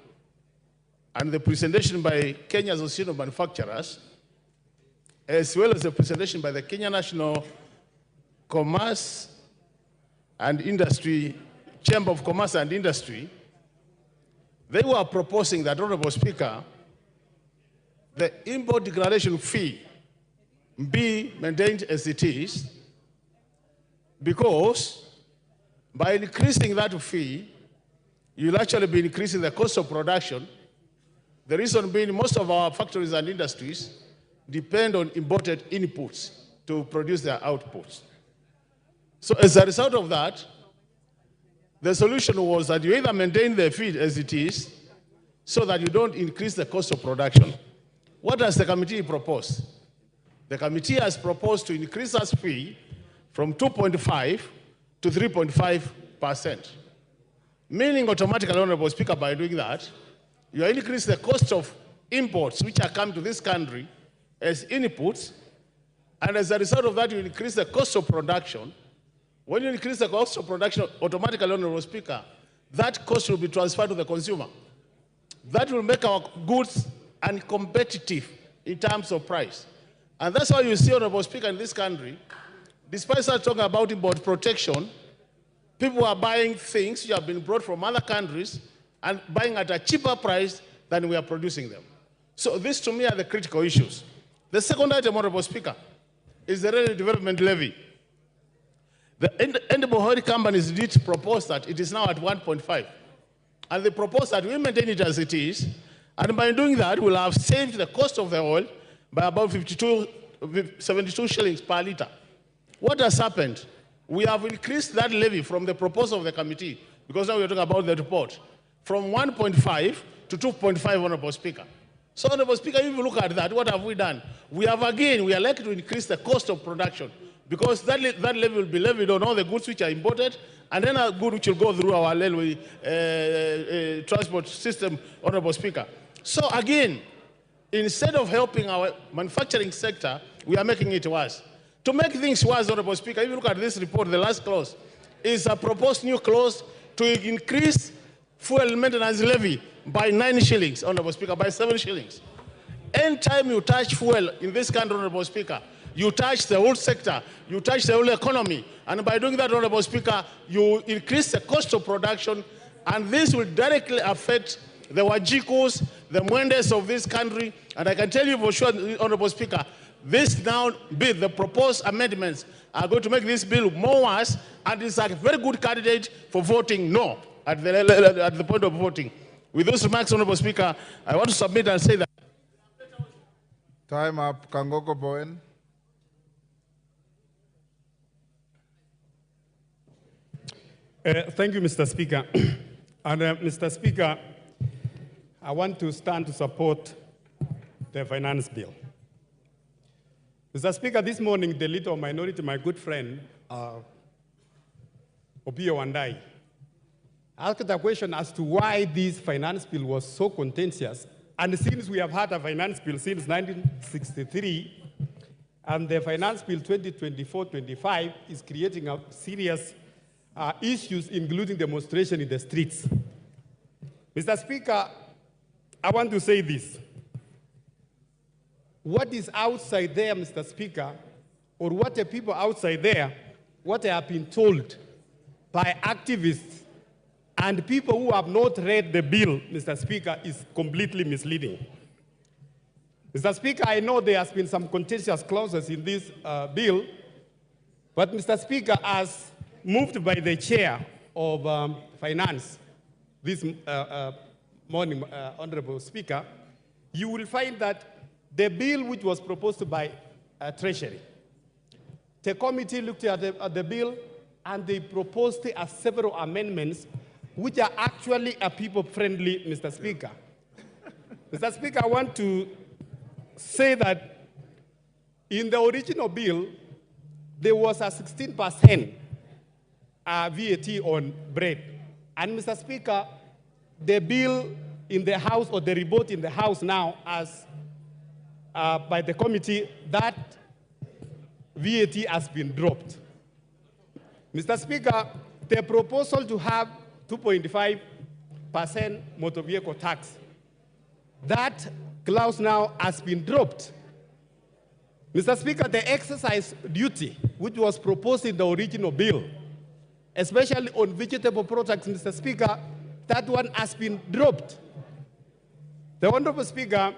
and the presentation by Kenya Association of Manufacturers, as well as the presentation by the Kenya National Commerce and Industry, Chamber of Commerce and Industry, they were proposing that, Honorable Speaker, the import declaration fee be maintained as it is, because by increasing that fee, you'll actually be increasing the cost of production. The reason being most of our factories and industries depend on imported inputs to produce their outputs. So as a result of that, the solution was that you either maintain the fee as it is so that you don't increase the cost of production. What does the committee propose? The committee has proposed to increase that fee from 2.5 to 3.5%. Meaning automatically, Honorable Speaker, by doing that, you increase the cost of imports which are coming to this country as inputs, and as a result of that, you increase the cost of production. When you increase the cost of production, automatically, Honorable Speaker, that cost will be transferred to the consumer. That will make our goods uncompetitive in terms of price. And that's why you see, Honorable Speaker, in this country, despite us talking about import protection, people are buying things which have been brought from other countries and buying at a cheaper price than we are producing them. So these, to me, are the critical issues. The second item, Honorable Speaker, is the Rural Development Levy. The edible oil companies did propose that it is now at 1.5. And they propose that we maintain it as it is, and by doing that, we'll have saved the cost of the oil by about 72 shillings per litre. What has happened? We have increased that levy from the proposal of the committee, because now we're talking about the report, from 1.5 to 2.5, Honorable Speaker. So, Honorable Speaker, if you look at that, what have we done? We are likely to increase the cost of production because that levy will be levied on all the goods which are imported, and then a good which will go through our railway transport system, Honorable Speaker. So again, instead of helping our manufacturing sector, we are making it worse. To make things worse, Honorable Speaker, if you look at this report, the last clause is a proposed new clause to increase fuel maintenance levy by 9 shillings, Honorable Speaker, by 7 shillings. Anytime you touch fuel in this country, Honorable Speaker, you touch the whole sector, you touch the whole economy, and by doing that, Honorable Speaker, you increase the cost of production, and this will directly affect the Wajikos, the Mwendes of this country, and I can tell you for sure, Honorable Speaker, this now bill, the proposed amendments, are going to make this bill more worse, and it's a very good candidate for voting no at the point of voting. With those remarks, Honorable Speaker, I want to submit and say that. Time up. Kangoko Bowen. Thank you, Mr. Speaker. And Mr. Speaker, I want to stand to support the finance bill. Mr. Speaker, this morning, the leader of minority, my good friend, Opio Wandai, asked a question as to why this finance bill was so contentious. And since we have had a finance bill since 1963, and the finance bill 2024-25 is creating a serious issues, including demonstration in the streets. Mr. Speaker, I want to say this. What is outside there, Mr. Speaker, or what the people outside there, what they have been told by activists and people who have not read the bill, Mr. Speaker, is completely misleading. Mr. Speaker, I know there has been some contentious clauses in this bill, but Mr. Speaker, as moved by the chair of finance this morning, Honorable Speaker, you will find that the bill which was proposed by Treasury, the committee looked at the bill and they proposed several amendments which are actually people-friendly, Mr. Speaker. Mr. Speaker, I want to say that in the original bill, there was a 16% VAT on bread. And Mr. Speaker, the bill in the House, or the report in the House now, as by the committee, that VAT has been dropped. Mr. Speaker, the proposal to have 2.5% motor vehicle tax, that clause now has been dropped. Mr. Speaker, the exercise duty, which was proposed in the original bill, especially on vegetable products, Mr. Speaker, that one has been dropped. The Honorable Speaker,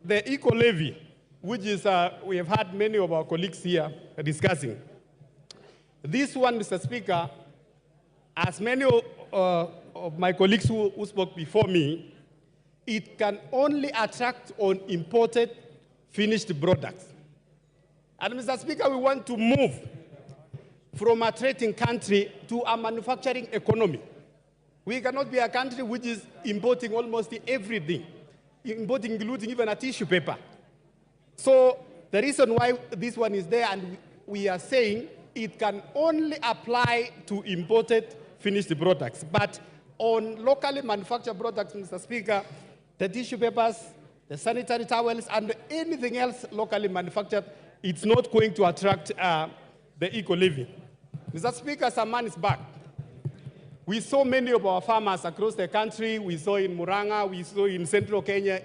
the eco-levy, which is, we have had many of our colleagues here discussing. This one, Mr. Speaker, as many of my colleagues who spoke before me, it can only attract on imported finished products. And Mr. Speaker, we want to move from a trading country to a manufacturing economy. We cannot be a country which is importing almost everything, including even a tissue paper. So the reason why this one is there, and we are saying it can only apply to imported finished products. But on locally manufactured products, Mr. Speaker, the tissue papers, the sanitary towels, and anything else locally manufactured, it's not going to attract the eco-levy. Mr. Speaker, some months back, we saw many of our farmers across the country. We saw in Murang'a, we saw in central Kenya,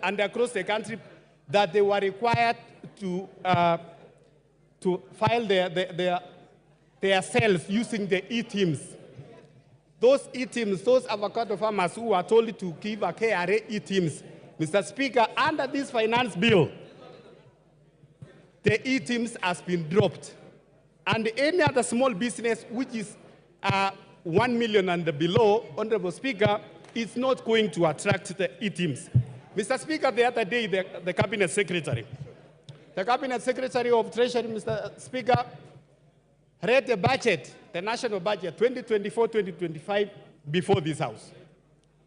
and across the country, that they were required to file their sales using the e-teams. Those e-teams, those avocado farmers who were told to give a KRA e-teams, Mr. Speaker, under this finance bill, the e-teams has been dropped. And any other small business which is 1 million and below, Honorable Speaker, is not going to attract the e-teams. Mr. Speaker, the other day, the Cabinet Secretary of Treasury, Mr. Speaker, read the budget, the national budget, 2024-2025, before this House.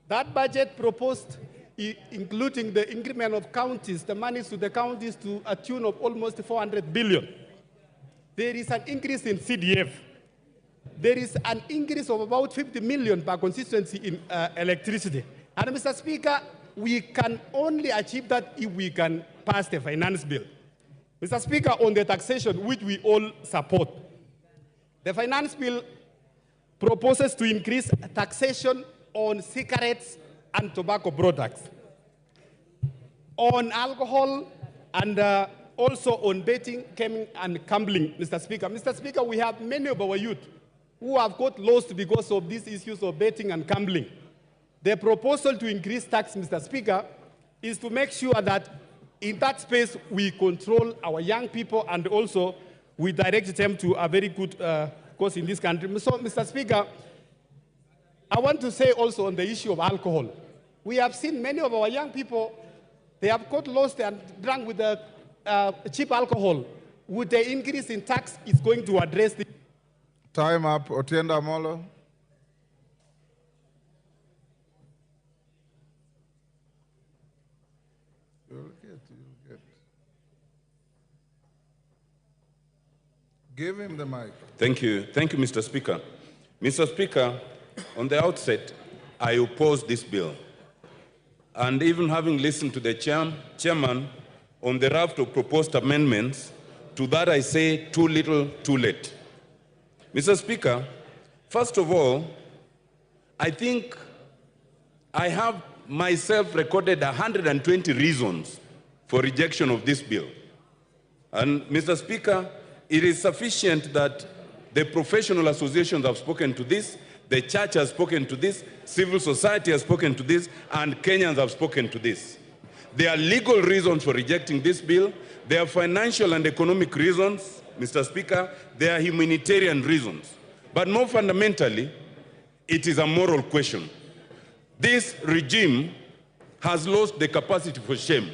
That budget proposed, including the increment of counties, the monies to the counties to a tune of almost 400 billion. there is an increase in CDF. There is an increase of about 50 million per constituency in electricity. And Mr. Speaker, we can only achieve that if we can pass the finance bill. Mr. Speaker, on the taxation, which we all support, the finance bill proposes to increase taxation on cigarettes and tobacco products, on alcohol, and also on betting, gaming, and gambling, Mr. Speaker. Mr. Speaker, we have many of our youth who have got lost because of these issues of betting and gambling. The proposal to increase tax, Mr. Speaker, is to make sure that in that space we control our young people and also we direct them to a very good cause in this country. So, Mr. Speaker, I want to say also on the issue of alcohol. We have seen many of our young people, they have got lost and drunk with the cheap alcohol. With the increase in tax, it's going to address the... Time up. Otienda Molo. You'll get. Give him the mic. Thank you, Mr. Speaker. Mr. Speaker, on the outset, I oppose this bill. And even having listened to the chairman on the raft of proposed amendments, to that I say too little, too late. Mr. Speaker, first of all, I think I have myself recorded 120 reasons for rejection of this bill. And Mr. Speaker, it is sufficient that the professional associations have spoken to this, the church has spoken to this, civil society has spoken to this, and Kenyans have spoken to this. There are legal reasons for rejecting this bill. There are financial and economic reasons, Mr. Speaker. There are humanitarian reasons. But more fundamentally, it is a moral question. This regime has lost the capacity for shame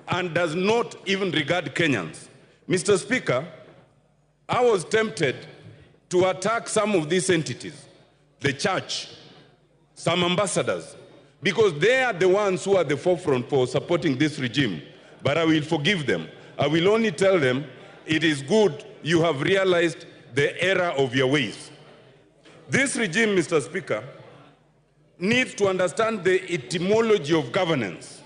and does not even regard Kenyans. Mr. Speaker, I was tempted to attack some of these entities, the church, some ambassadors, because they are the ones who are the forefront for supporting this regime. But I will forgive them. I will only tell them, it is good you have realized the error of your ways. This regime, Mr. Speaker, needs to understand the etymology of governance.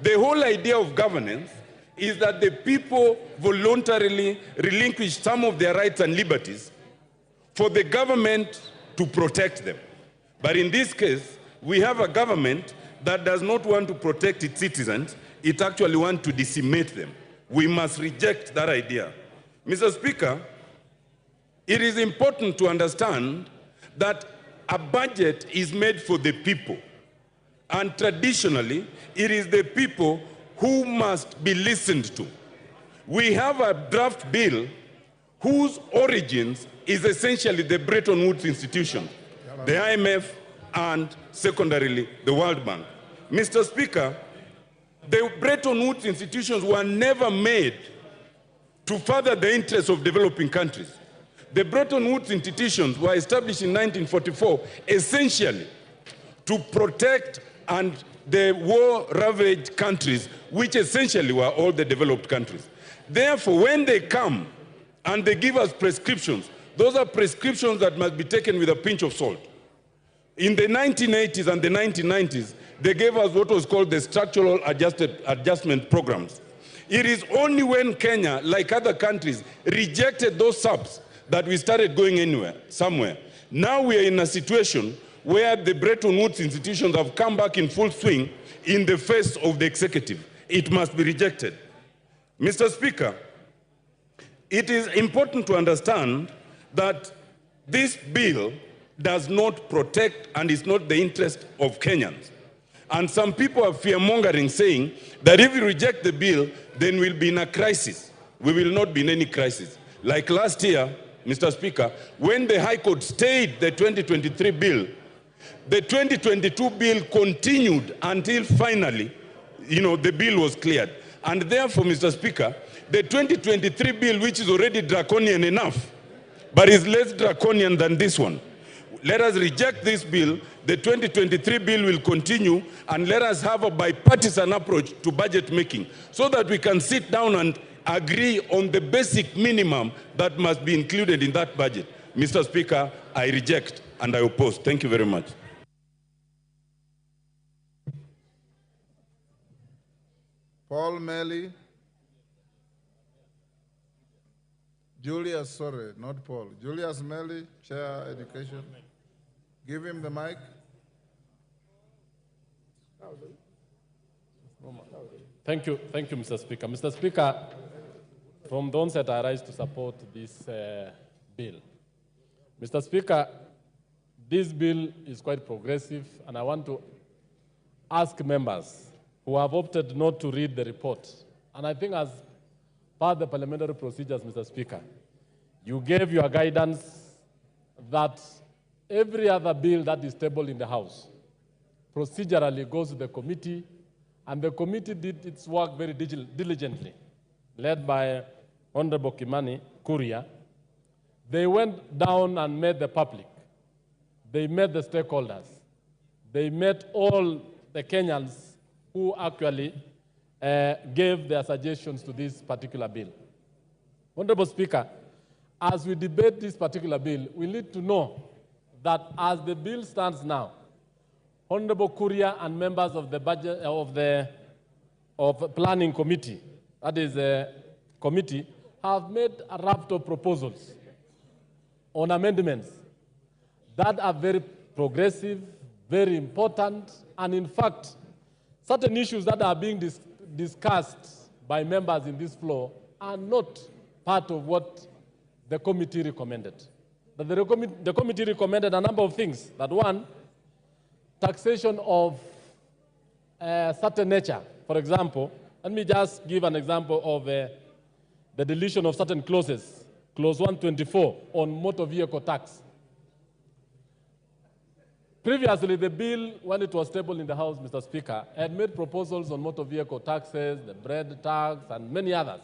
The whole idea of governance is that the people voluntarily relinquish some of their rights and liberties for the government to protect them. But in this case, we have a government that does not want to protect its citizens, it actually wants to decimate them. We must reject that idea. Mr. Speaker, it is important to understand that a budget is made for the people. And traditionally, it is the people who must be listened to. We have a draft bill whose origins is essentially the Bretton Woods institution, the IMF, and secondarily, the World Bank. Mr. Speaker, the Bretton Woods institutions were never made to further the interests of developing countries. The Bretton Woods institutions were established in 1944 essentially to protect the war-ravaged countries, which essentially were all the developed countries. Therefore, when they come and they give us prescriptions, those are prescriptions that must be taken with a pinch of salt. In the 1980s and the 1990s, they gave us what was called the structural adjustment programs. It is only when Kenya, like other countries, rejected those subs that we started going somewhere. Now we are in a situation where the Bretton Woods institutions have come back in full swing in the face of the executive. It must be rejected. Mr. Speaker, it is important to understand that this bill does not protect and is not the interest of Kenyans. And some people are fear-mongering, saying that if we reject the bill, then we'll be in a crisis. We will not be in any crisis. Like last year, Mr. Speaker, when the High Court stayed the 2023 bill, the 2022 bill continued until finally, the bill was cleared. And therefore, Mr. Speaker, the 2023 bill, which is already draconian enough, but is less draconian than this one. Let us reject this bill. The 2023 bill will continue, and let us have a bipartisan approach to budget making so that we can sit down and agree on the basic minimum that must be included in that budget. Mr. Speaker, I reject and I oppose. Thank you very much. Paul Melly. Julius, sorry, not Paul. Julius Melly, Chair Education. Give him the mic. Thank you, Mr. Speaker. Mr. Speaker, from the onset, I rise to support this bill. Mr. Speaker, this bill is quite progressive, and I want to ask members who have opted not to read the report, and I think as part of the parliamentary procedures, Mr. Speaker, you gave your guidance that every other bill that is tabled in the House procedurally goes to the committee, and the committee did its work very diligently, led by Honorable Kimani Kuria. They went down and met the public. They met the stakeholders. They met all the Kenyans who actually gave their suggestions to this particular bill. Honorable Speaker, as we debate this particular bill, we need to know that as the bill stands now, Honorable Kuria and members of the budget of planning committee, that is a committee, have made a raft of proposals on amendments that are very progressive, very important, and in fact, certain issues that are being discussed by members in this floor are not part of what the committee recommended. But the committee recommended a number of things. That one, taxation of certain nature. For example, let me just give an example of the deletion of certain clauses. Clause 124 on motor vehicle tax. Previously, the bill, when it was tabled in the House, Mr. Speaker, had made proposals on motor vehicle taxes, the bread tax, and many others.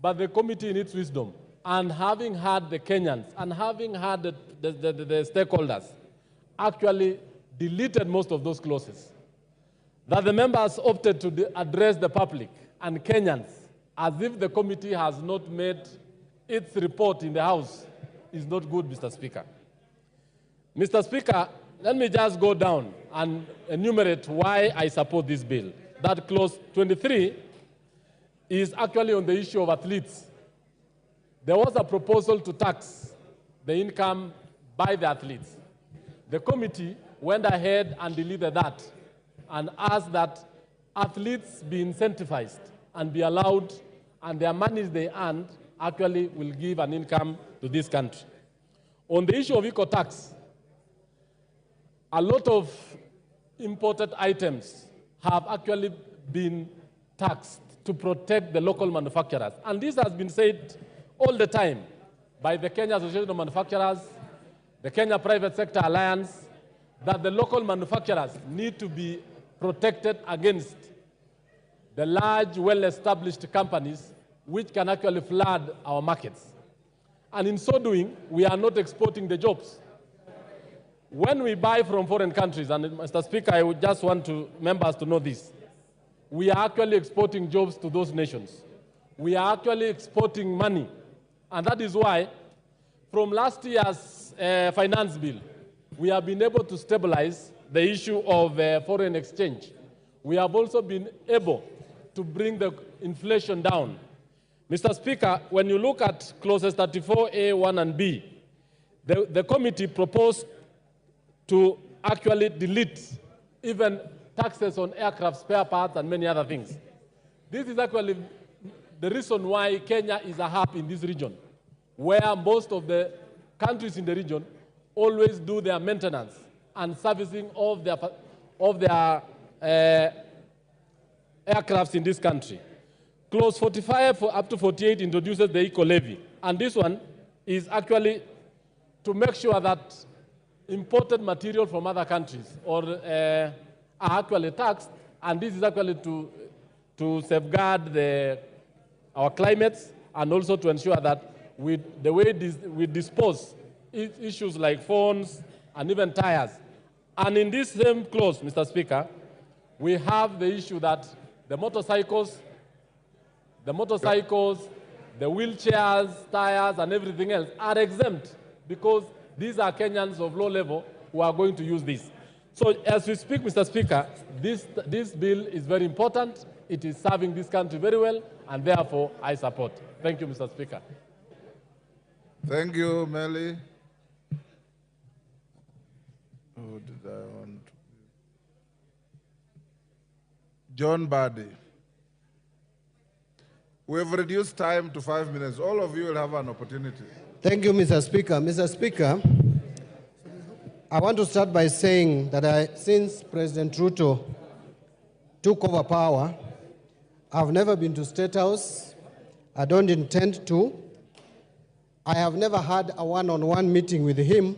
But the committee, in its wisdom, and having had the Kenyans, and having had the stakeholders, actually deleted most of those clauses. That the members opted to address the public and Kenyans as if the committee has not made its report in the House is not good, Mr. Speaker. Mr. Speaker, let me just go down and enumerate why I support this bill. That clause 23 is actually on the issue of athletes. There was a proposal to tax the income by the athletes. The committee went ahead and deleted that and asked that athletes be incentivized and be allowed, and their monies they earned actually will give an income to this country. On the issue of eco-tax, a lot of imported items have actually been taxed to protect the local manufacturers. And this has been said all the time by the Kenya Association of Manufacturers, the Kenya Private Sector Alliance, that the local manufacturers need to be protected against the large, well-established companies which can actually flood our markets. And in so doing, we are not exporting the jobs. When we buy from foreign countries, and Mr. Speaker, I would just want members to know this, we are actually exporting jobs to those nations. We are actually exporting money. And that is why, from last year's finance bill, we have been able to stabilize the issue of foreign exchange. We have also been able to bring the inflation down. Mr. Speaker, when you look at clauses 34A, 1 and B, the committee proposed to actually delete even taxes on aircraft spare parts and many other things. This is actually the reason why Kenya is a hub in this region, where most of the countries in the region always do their maintenance and servicing of their aircrafts in this country. Clause 45 up to 48 introduces the eco-levy, and this one is actually to make sure that imported material from other countries are actually taxed, and this is actually to safeguard our climates and also to ensure that the way we dispose issues like phones and even tires. And in this same clause, Mr. Speaker, we have the issue that the motorcycles, The motorcycles, the wheelchairs, tires, and everything else are exempt because these are Kenyans of low level who are going to use this. So as we speak, Mr. Speaker, this bill is very important. It is serving this country very well, and therefore I support. Thank you, Mr. Speaker. Thank you, Melly. Who did I want? John Badi. We've reduced time to 5 minutes. All of you will have an opportunity. Thank you, Mr. Speaker. Mr. Speaker, I want to start by saying that since President Ruto took over power, I've never been to State House. I don't intend to. I have never had a one-on-one meeting with him.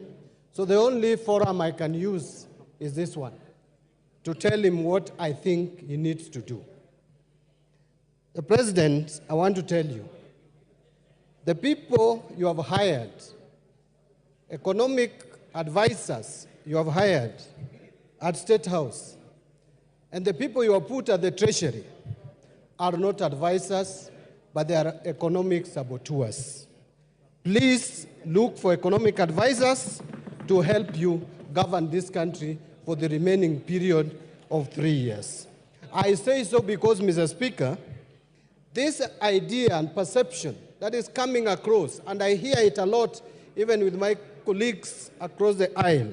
So the only forum I can use is this one, to tell him what I think he needs to do. The President, I want to tell you, the people you have hired, economic advisors you have hired at State House, and the people you have put at the Treasury are not advisors, but they are economic saboteurs. Please look for economic advisors to help you govern this country for the remaining period of 3 years. I say so because, Mr. Speaker, this idea and perception that is coming across, and I hear it a lot even with my colleagues across the aisle,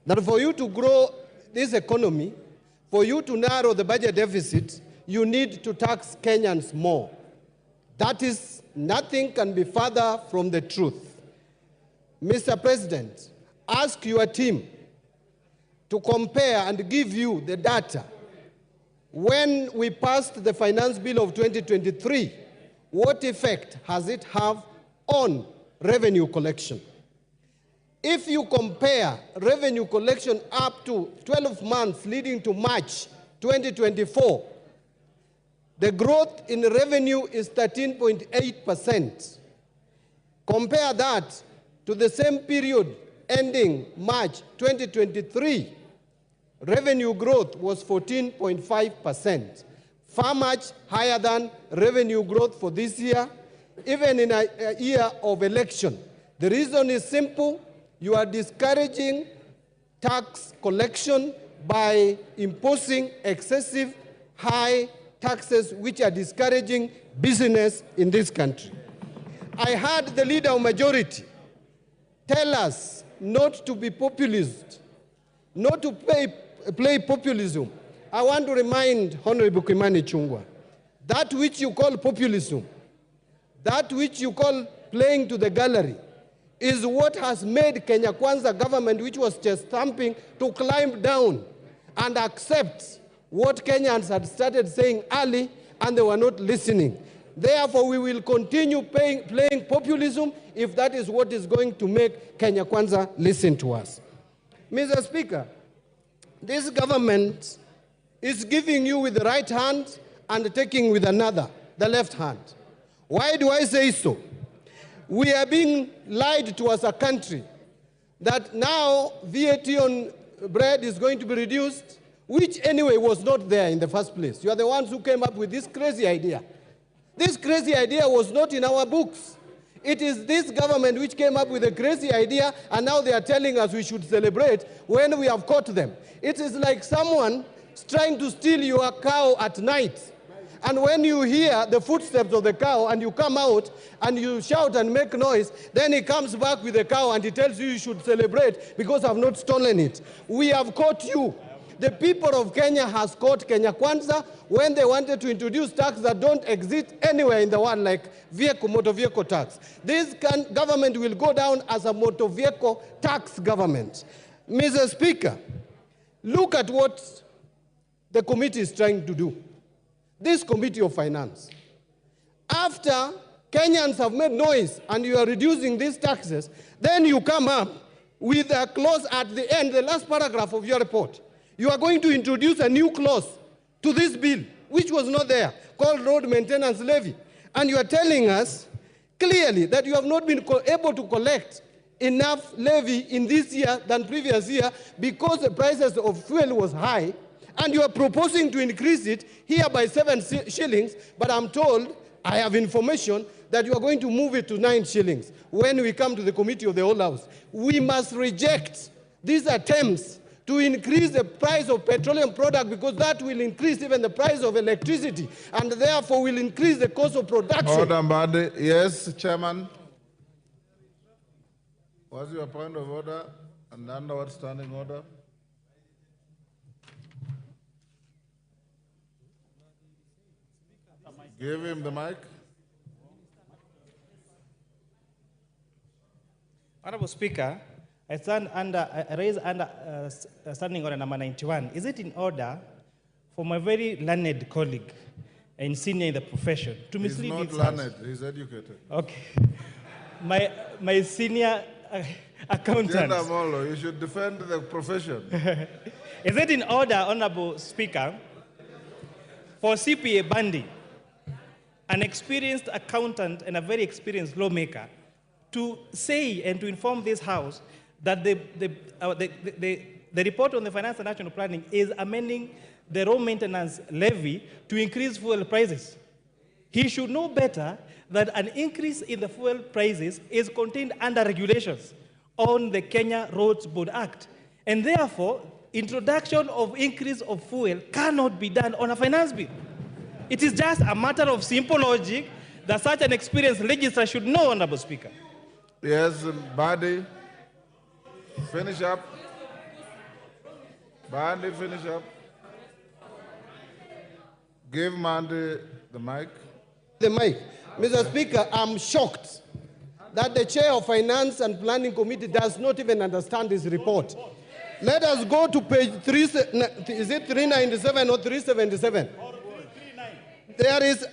that for you to grow this economy, for you to narrow the budget deficit, you need to tax Kenyans more. That is, nothing can be further from the truth. Mr. President, ask your team to compare and give you the data. When we passed the Finance Bill of 2023, what effect has it have on revenue collection? If you compare revenue collection up to 12 months leading to March 2024, the growth in revenue is 13.8%. Compare that to the same period ending March 2023, revenue growth was 14.5%, far much higher than revenue growth for this year, even in a year of election. The reason is simple. You are discouraging tax collection by imposing excessive high taxes which are discouraging business in this country. I heard the leader of majority tell us not to be populist, not to play populism. I want to remind Honorable Kimani Ichung'wah, that which you call populism, that which you call playing to the gallery, is what has made K.Kwanza government, which was just stamping, to climb down and accept what Kenyans had started saying early, and they were not listening. Therefore, we will continue playing populism if that is what is going to make K.Kwanza listen to us. Mr. Speaker, this government is giving you with the right hand and taking with another, the left hand. Why do I say so? We are being lied to as a country that now VAT on bread is going to be reduced, which anyway was not there in the first place. You are the ones who came up with this crazy idea. This crazy idea was not in our books. It is this government which came up with a crazy idea, and now they are telling us we should celebrate when we have caught them. It is like someone trying to steal your cow at night. And when you hear the footsteps of the cow and you come out and you shout and make noise, then he comes back with the cow and he tells you you should celebrate because I've not stolen it. We have caught you. The people of Kenya has caught K.Kwanza when they wanted to introduce tax that don't exist anywhere in the world, like motor vehicle tax. This government will go down as a motor vehicle tax government. Mr. Speaker, look at what the committee is trying to do. This Committee of Finance. After Kenyans have made noise and you are reducing these taxes, then you come up with a clause at the end, the last paragraph of your report. You are going to introduce a new clause to this bill, which was not there, called road maintenance levy. And you are telling us clearly that you have not been able to collect enough levy in this year than previous year because the prices of fuel was high, and you are proposing to increase it here by 7 shillings, but I'm told I have information that you are going to move it to 9 shillings when we come to the committee of the whole house. We must reject these attempts to increase the price of petroleum product, because that will increase even the price of electricity and therefore will increase the cost of production. Order, Mbadi. Yes, Chairman. What's your point of order and under what standing order? Give him the mic. Honorable Speaker, I raise under standing order number 91. Is it in order for my very learned colleague and senior in the profession to mislead He's this not House? learned, he's educated. Okay. My senior accountant. Gender Molo, you should defend the profession. Is it in order, Honorable Speaker, for CPA Bandi, an experienced accountant and a very experienced lawmaker, to say and to inform this House that the report on the finance and national planning is amending the road maintenance levy to increase fuel prices? He should know better that an increase in the fuel prices is contained under regulations on the Kenya Roads Board Act. And therefore, introduction of increase of fuel cannot be done on a finance bill. It is just a matter of simple logic that such an experienced legislator should know, Honorable Speaker. Yes, Badi, finish up. Badi, finish up. Give Mandi the mic. The mic. Mr. Speaker, I'm shocked that the chair of Finance and Planning Committee does not even understand this report. Let us go to page 3, is it 397 or 377? There is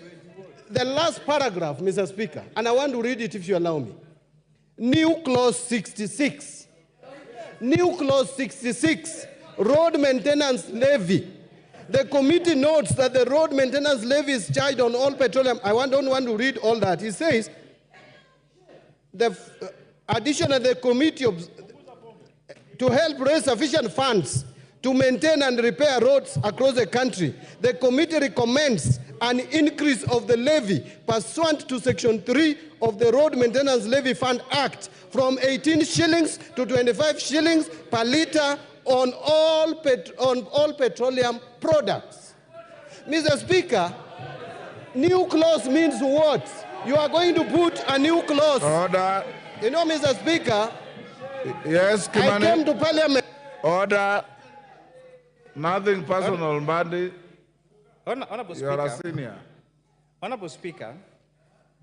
the last paragraph, Mr. Speaker, and I want to read it if you allow me. New clause 66. New clause 66, road maintenance levy. The committee notes that the road maintenance levy is charged on all petroleum. Don't want to read all that. It says, the addition of the committee to help raise sufficient funds to maintain and repair roads across the country, the committee recommends an increase of the levy pursuant to Section 3 of the Road Maintenance Levy Fund Act from 18 shillings to 25 shillings per litre on all petroleum products. Mr. Speaker, new clause means what? You are going to put a new clause. Order. You know, Mr. Speaker, yes, Kimani. I came to Parliament. Order. Nothing personal, Mbadi. Honorable You are a Speaker, senior. Honorable Speaker,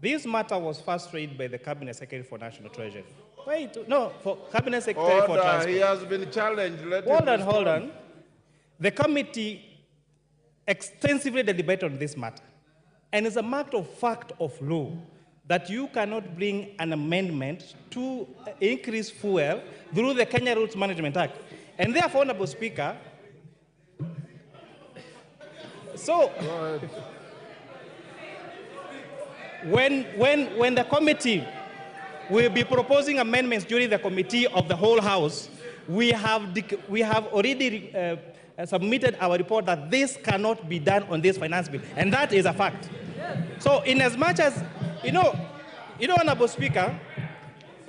this matter was first raised by the Cabinet Secretary for National Treasury. Wait, no, for Cabinet Secretary for Transport. He has been challenged. Hold on. The committee extensively deliberated on this matter. And it's a matter of fact of law that you cannot bring an amendment to increase fuel through the Kenya Roads Management Act. And therefore, Honorable Speaker, so when the committee will be proposing amendments during the committee of the whole House, we have already submitted our report that this cannot be done on this finance bill, and that is a fact. So, in as much as Honorable Speaker,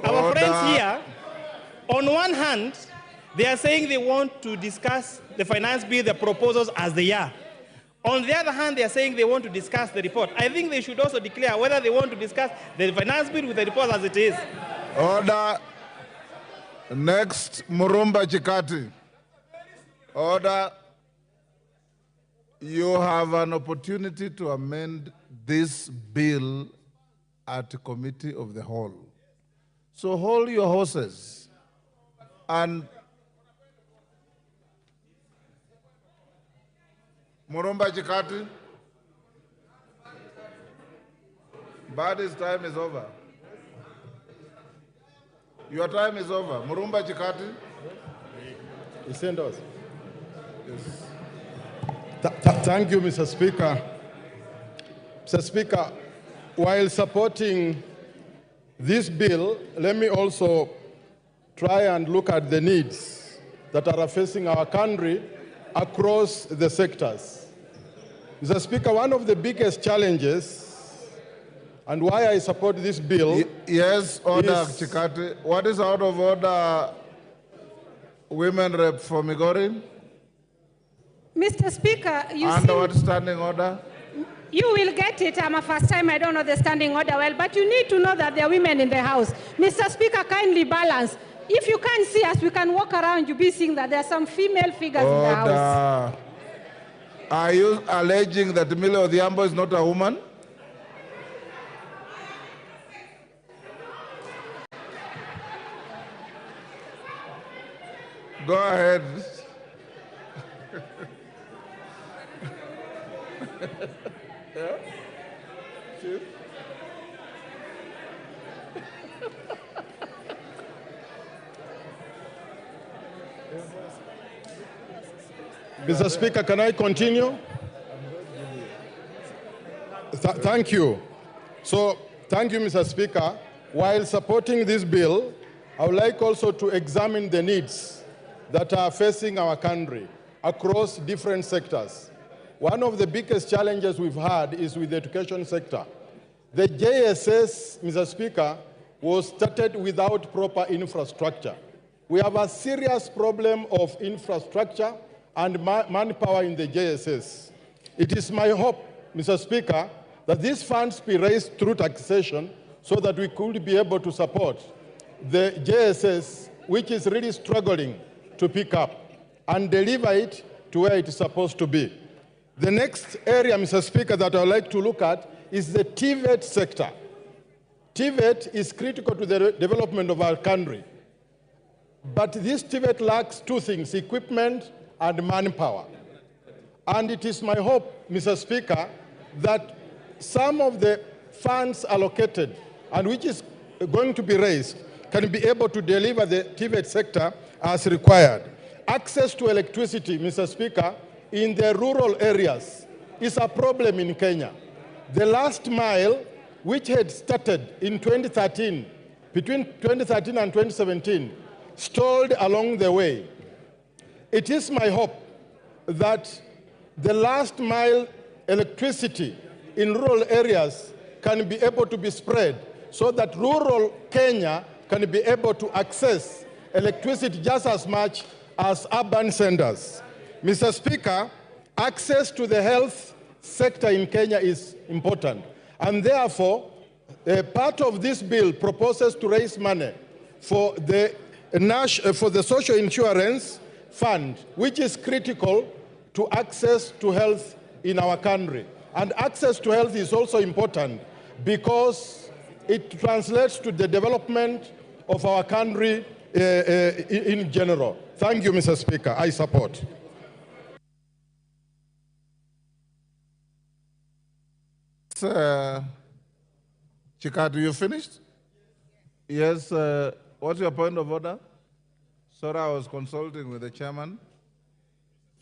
our friends here, on one hand, they are saying they want to discuss the finance bill, the proposals as they are. On the other hand, they are saying they want to discuss the report. I think they should also declare whether they want to discuss the finance bill with the report as it is. Order. Next, Murumba Chikati. Order. You have an opportunity to amend this bill at the committee of the whole. So hold your horses and Murumba Chikati, Badi's time is over. Your time is over. Murumba Chikati. He sent us. Yes. Thank you, Mr. Speaker. Mr. Speaker, while supporting this bill, let me also try and look at the needs that are facing our country across the sectors. Mr. Speaker, one of the biggest challenges and why I support this bill. Yes, order, Chikati. What is out of order, women rep for Migori? Mr. Speaker, Under what standing order? You will get it. I'm a first time. I don't know the standing order well, but you need to know that there are women in the House. Mr. Speaker, kindly balance. If you can't see us, we can walk around. You'll be seeing that there are some female figures in the House. Are you alleging that Millie Odhiambo is not a woman? Go ahead. Yeah? Chief? Mr. Speaker, can I continue? Thank you. So, thank you, Mr. Speaker. While supporting this bill, I would like also to examine the needs that are facing our country across different sectors. One of the biggest challenges we've had is with the education sector. The JSS, Mr. Speaker, was started without proper infrastructure. We have a serious problem of infrastructure and manpower in the JSS. It is my hope, Mr. Speaker, that these funds be raised through taxation so that we could be able to support the JSS, which is really struggling to pick up and deliver it to where it is supposed to be. The next area, Mr. Speaker, that I would like to look at is the TVET sector. TVET is critical to the development of our country. But this TVET lacks two things, equipment and manpower. And it is my hope, Mr. Speaker, that some of the funds allocated and which is going to be raised can be able to deliver the TVET sector as required. Access to electricity, Mr. Speaker, in the rural areas is a problem in Kenya. The last mile, which had started in 2013, between 2013 and 2017, stalled along the way. It is my hope that the last mile electricity in rural areas can be able to be spread so that rural Kenya can be able to access electricity just as much as urban centers. Mr. Speaker, access to the health sector in Kenya is important. And therefore, part of this bill proposes to raise money for the social insurance fund, which is critical to access to health in our country. And access to health is also important because it translates to the development of our country in general. Thank you, Mr. Speaker. I support. Chikatu, you finished? Yes. What's your point of order? Sorry, I was consulting with the chairman.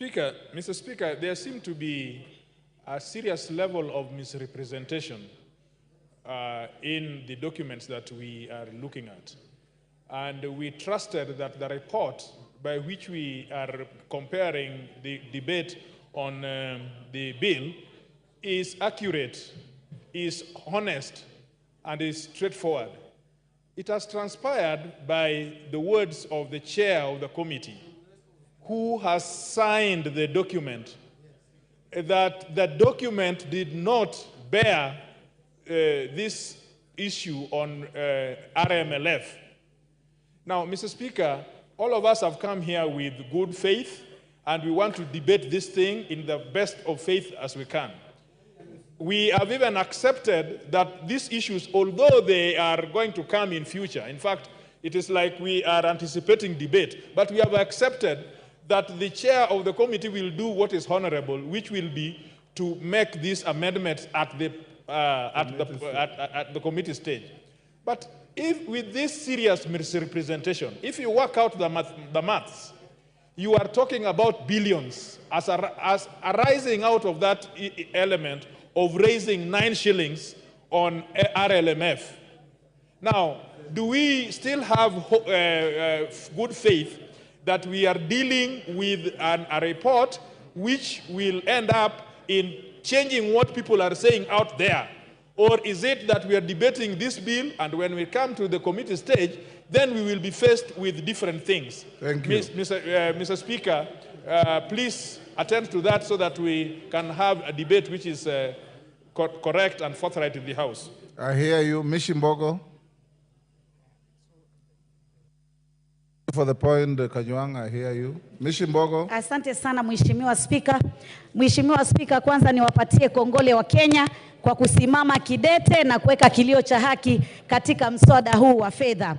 Mr. Speaker, there seemed to be a serious level of misrepresentation in the documents that we are looking at. And we trusted that the report by which we are comparing the debate on the bill is accurate, is honest, and is straightforward. It has transpired by the words of the chair of the committee, who has signed the document, that the document did not bear this issue on RMLF. Now, Mr. Speaker, all of us have come here with good faith, and we want to debate this thing in the best of faith as we can. We have even accepted that these issues, although they are going to come in future, in fact, it is like we are anticipating debate, but we have accepted that the chair of the committee will do what is honorable, which will be to make these amendments at the committee stage. But if with this serious misrepresentation, if you work out the maths, you are talking about billions as arising out of that element of raising 9 shillings on RLMF. Now, do we still have good faith that we are dealing with a report which will end up in changing what people are saying out there Or is it that we are debating this bill, and when we come to the committee stage, then we will be faced with different things? Thank you. Mr. Speaker, please attend to that so that we can have a debate which is correct and forthright in the House. I hear you. Mishimbogo. For the point, Kanyuang, I hear you. Mishimbogo. Asante sana Mheshimiwa Spika. Mheshimiwa Spika, kwanza niwapatie kongole wa Kenya kwa kusimama kidete na kuweka kilio cha haki katika mswada huu wa fedha.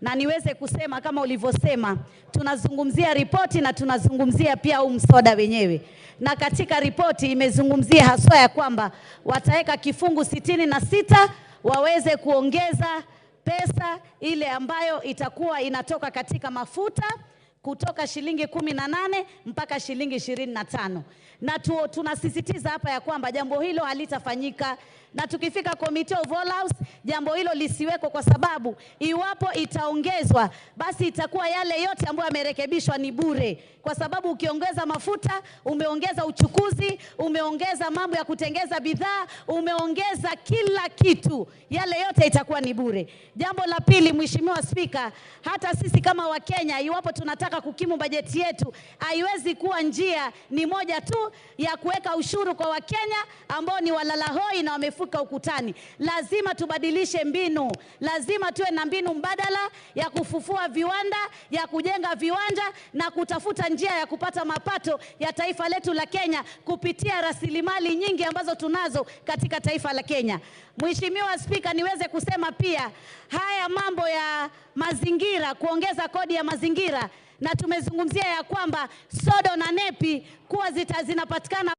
Na niweze kusema kama ulivyosema, tunazungumzia ripoti na tunazungumzia pia huu mswada wenyewe. Na katika ripoti imezungumzia haswa ya kwamba wataweka kifungu 66 waweze kuongeza pesa ile ambayo itakuwa inatoka katika mafuta kutoka shilingi 18 mpaka shilingi 25. Na tunasisitiza hapa ya kwamba jambo hilo halitafanyika, na tukifika Committee of All House jambo hilo lisiweko, kwa sababu iwapo itaongezwa basi itakuwa yale yote ambayo yamerekebishwa ni bure, kwa sababu ukiongeza mafuta umeongeza uchukuzi, umeongeza mambo ya kutengeza bidhaa, umeongeza kila kitu, yale yote itakuwa ni bure. Jambo la pili, Mheshimiwa Spika, hata sisi kama Wakenya iwapo tunataka kukimu bajeti yetu, haiwezi kuwa njia ni moja tu ya kuweka ushuru kwa Wakenya ambao ni walalahoi na wamefuka ukutani. Lazima tubadilishe mbinu, lazima tuwe na mbinu mbadala ya kufufua viwanda, ya kujenga viwanja na kutafuta njia ya kupata mapato ya taifa letu la Kenya kupitia rasilimali nyingi ambazo tunazo katika taifa la Kenya. Mheshimiwa Spika, niweze kusema pia haya mambo ya mazingira, kuongeza kodi ya mazingira, na tumezungumzia ya kwamba sodo na nepi kuwa zinapatikana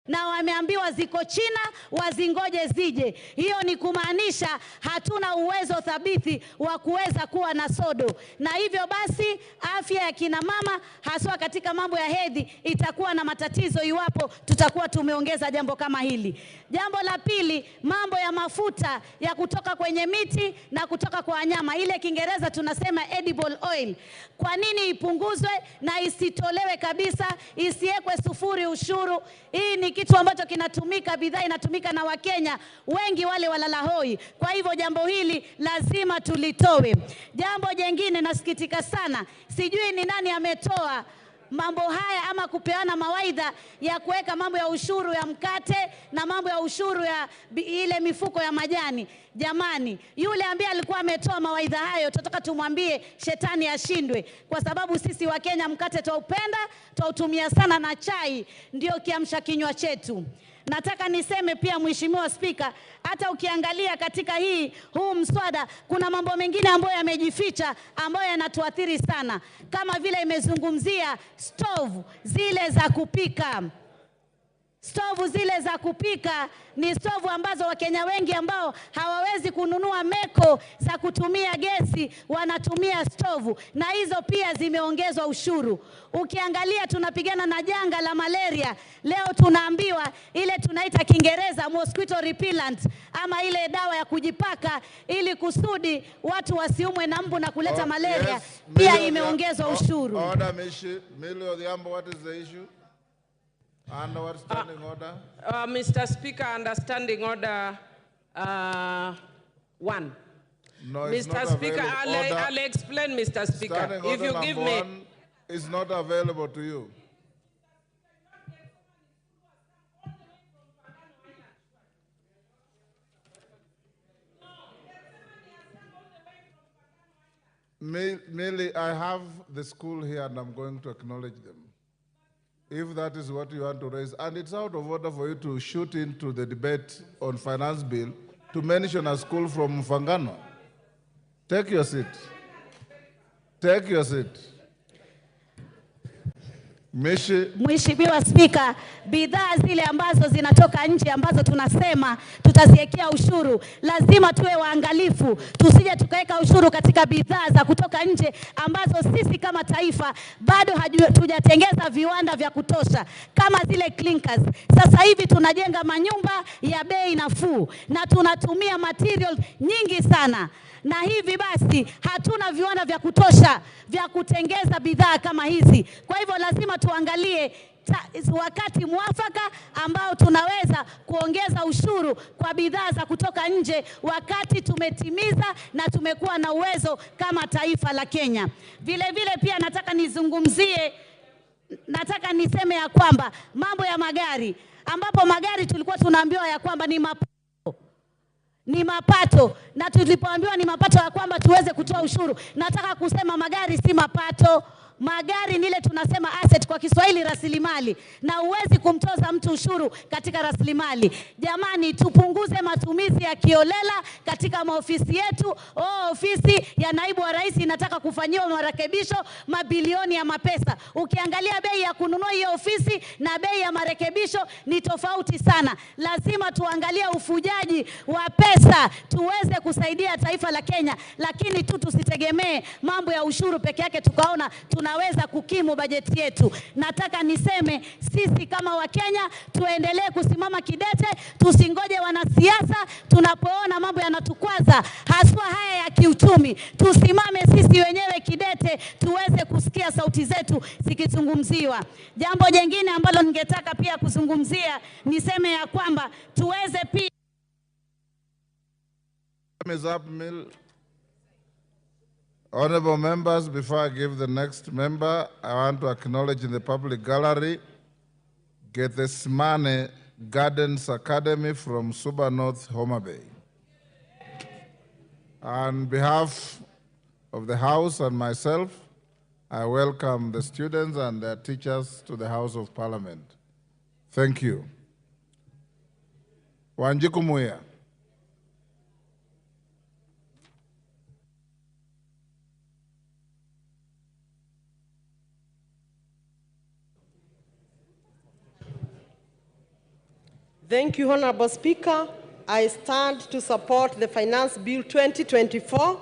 na wameambiwa ziko China, wazingoje zije. Hiyo ni kumaanisha hatuna uwezo thabiti wa kuweza kuwa na sodo, na hivyo basi afya ya kina mama haswa katika mambo ya hedhi itakuwa na matatizo iwapo tutakuwa tumeongeza jambo kama hili. Jambo la pili, mambo ya mafuta ya kutoka kwenye miti na kutoka kwa wanyama, ile Kiingereza tunasema edible oil. Kwa nini ipunguzwe na isitolewe kabisa, isiwekwe sufuri ushuru? Hii ni kitu ambacho kinatumika, bidhaa inatumika na Wakenya wengi wale walalahoi. Kwa hivyo jambo hili lazima tulitowe. Jambo jengine, nasikitika sana, sijui ni nani ametoa mambo haya ama kupeana mawaidha ya kuweka mambo ya ushuru ya mkate na mambo ya ushuru ya ile mifuko ya majani. Jamani, yule ambaye alikuwa ametoa mawaidha hayo, tunataka tumwambie shetani ashindwe, kwa sababu sisi wa Kenya mkate twaupenda, twautumia sana na chai ndio kiamsha kinywa chetu. Nataka niseme pia Mheshimiwa Spika, hata ukiangalia katika huu mswada kuna mambo mengine ambayo yamejificha ambayo yanatuathiri sana, kama vile imezungumzia stove zile za kupika. Stovu zile za kupika ni stovu ambazo Wakenya wengi ambao hawawezi kununua meko za kutumia gesi wanatumia stovu, na hizo pia zimeongezwa ushuru. Ukiangalia tunapigana na janga la malaria, leo tunaambiwa ile tunaita Kiingereza mosquito repellent, ama ile dawa ya kujipaka ili kusudi watu wasiumwe na mbu na kuleta malaria, pia imeongezwa ushuru. Order, Millie Odhiambo, what is the issue? Under what standing order? Mr. Speaker, under standing order 1. No, it's Mr. not Speaker, available. I'll explain, Mr. Speaker. Standing If you order give number me... 1 is not available to you. Millie, I have the school here and I'm going to acknowledge them, if that is what you want to raise. And it's out of order for you to shoot into the debate on finance bill to mention a school from Mfangano. Take your seat. Take your seat. Mheshimiwa Spika, bidhaa zile ambazo zinatoka nje ambazo tunasema tutaziwekea ushuru, lazima tuwe waangalifu, tusije tukaweka ushuru katika bidhaa za kutoka nje ambazo sisi kama taifa bado hatujatengeza viwanda vya kutosha, kama zile clinkers. Sasa hivi tunajenga manyumba ya bei nafuu na tunatumia material nyingi sana. na hivi basi hatuna viwanda vya kutosha vya kutengeza bidhaa kama hizi. Kwa hivyo lazima tuangalie wakati mwafaka ambao tunaweza kuongeza ushuru kwa bidhaa za kutoka nje wakati tumetimiza na tumekuwa na uwezo kama taifa la Kenya. Vile vile pia nataka niseme ya kwamba mambo ya magari, ambapo magari tulikuwa tunaambiwa ya kwamba ni mapato, na tulipoambiwa ni mapato ya kwamba tuweze kutoa ushuru. Nataka kusema magari si mapato. Magari nile tunasema asset kwa Kiswahili, rasilimali, na huwezi kumtoza mtu ushuru katika rasilimali. Jamani, tupunguze matumizi ya kiolela katika maofisi yetu. Ofisi ya naibu wa rais inataka kufanyiwa marekebisho mabilioni ya mapesa. Ukiangalia bei ya kununua hiyo ofisi na bei ya marekebisho ni tofauti sana. Lazima tuangalie ufujaji wa pesa tuweze kusaidia taifa la Kenya, lakini tusitegemee mambo ya ushuru peke yake tukaona tunaweza kukimu bajeti yetu. Nataka niseme sisi kama Wakenya tuendelee kusimama kidete, tusingoje wanasiasa tunapoona mambo yanatukwaza, haswa haya ya kiuchumi. Tusimame sisi wenyewe kidete tuweze kusikia sauti zetu zikizungumziwa. Jambo jingine ambalo ningetaka pia kuzungumzia, niseme ya kwamba tuweze pia Honorable members, before I give the next member, I want to acknowledge in the public gallery Gethsemane Gardens Academy from Suba North, Homa Bay. On behalf of the House and myself, I welcome the students and their teachers to the House of Parliament. Thank you. Wanjiku Muya. Thank you, Honorable Speaker. I stand to support the Finance Bill 2024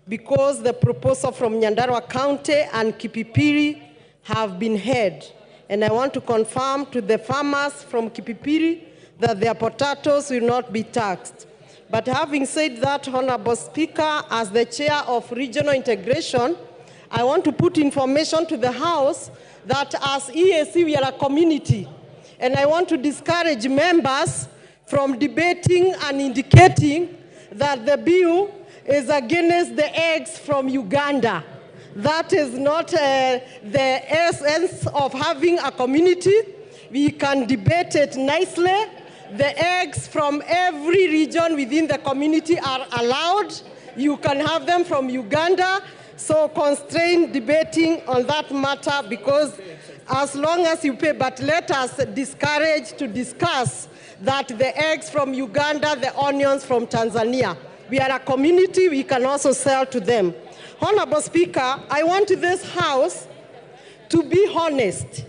because the proposal from Nyandarua County and Kipipiri have been heard. And I want to confirm to the farmers from Kipipiri that their potatoes will not be taxed. But having said that, Honorable Speaker, as the chair of regional integration, I want to put information to the House that as EAC we are a community. And I want to discourage members from debating and indicating that the bill is against the eggs from Uganda. That is not the essence of having a community. We can debate it nicely. The eggs from every region within the community are allowed. You can have them from Uganda. So constrain debating on that matter, because as long as you pay, but let us discourage to discuss that the eggs from Uganda, the onions from Tanzania. We are a community, we can also sell to them. Honorable Speaker, I want this House to be honest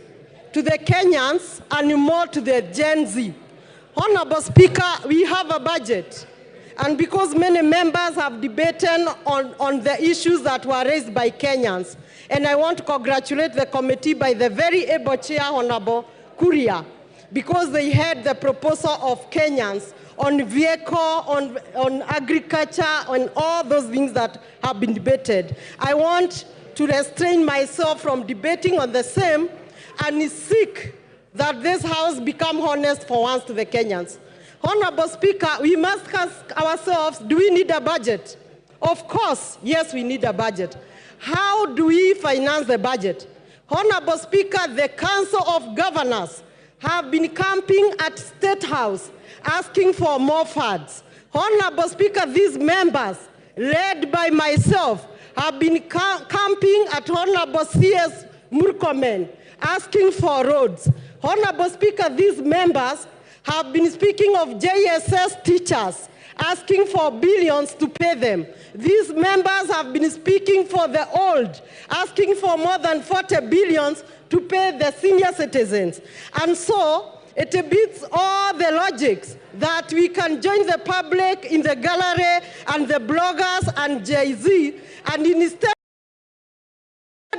to the Kenyans and more to the Gen Z. Honorable Speaker, we have a budget. And because many members have debated on the issues that were raised by Kenyans, and I want to congratulate the committee by the very able chair, Honorable Kuria, because they had the proposal of Kenyans on vehicle, on agriculture, on all those things that have been debated. I want to restrain myself from debating on the same and seek that this House become honest for once to the Kenyans. Honorable Speaker, we must ask ourselves, do we need a budget? Of course, yes, we need a budget. How do we finance the budget? Honorable Speaker, the Council of Governors have been camping at State House asking for more funds. Honorable Speaker, these members, led by myself, have been camping at Honorable C.S. Murkomen asking for roads. Honorable Speaker, these members have been speaking of JSS teachers, asking for billions to pay them. These members have been speaking for the old, asking for more than 40 billions to pay the senior citizens. And so it beats all the logics that we can join the public in the gallery and the bloggers and Jay-Z, and instead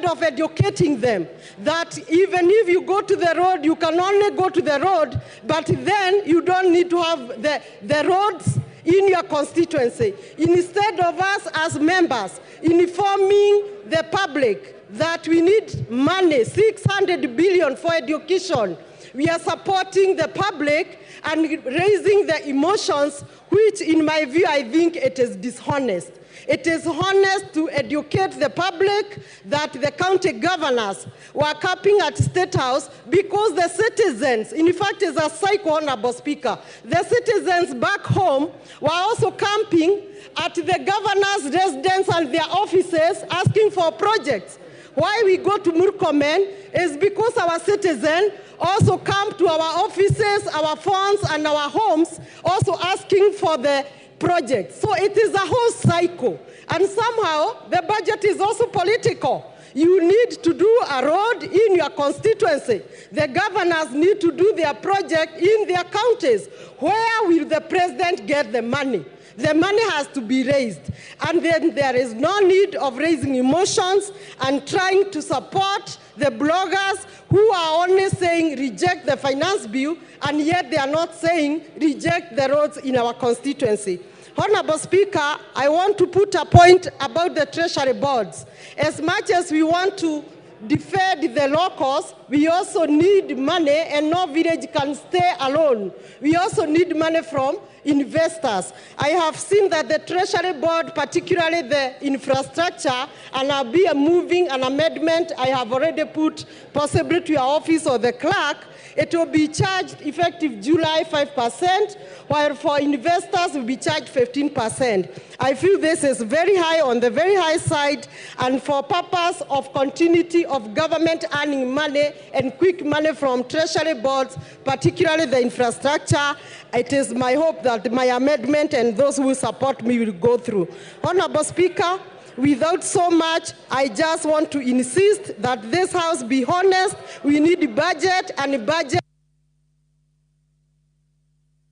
of educating them that even if you go to the road, you can only go to the road, but then you don't need to have the roads in your constituency. Instead of us as members informing the public that we need money, 600 billion for education, we are supporting the public and raising the emotions, which in my view, I think it is dishonest. It is honest to educate the public that the county governors were camping at State House because the citizens, in fact, as a cycle, Honorable Speaker, the citizens back home were also camping at the governor's residence and their offices asking for projects. Why we go to Murkomen is because our citizens also come to our offices, our phones, and our homes, also asking for the project. So it is a whole cycle. And somehow the budget is also political. You need to do a road in your constituency. The governors need to do their project in their counties. Where will the president get the money? The money has to be raised. And then there is no need of raising emotions and trying to support the bloggers who are only saying reject the finance bill, and yet they are not saying reject the roads in our constituency. Honorable Speaker, I want to put a point about the treasury boards. As much as we want to defend the locals, we also need money, and no village can stay alone. We also need money from investors. I have seen that the Treasury Board, particularly the infrastructure, and I'll be moving an amendment I have already put possibly to your office or the clerk. It will be charged effective July 5%, while for investors will be charged 15%. I feel this is very high, on the very high side, and for purpose of continuity of government earning money and quick money from treasury boards, particularly the infrastructure, it is my hope that my amendment and those who support me will go through. Honorable Speaker, without so much, I just want to insist that this House be honest. We need budget, and budget.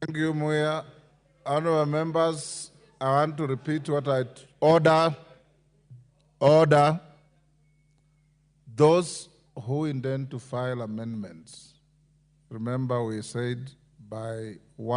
Thank you, Muya. Honorable members, I want to repeat what I order. Those who intend to file amendments, remember we said by 1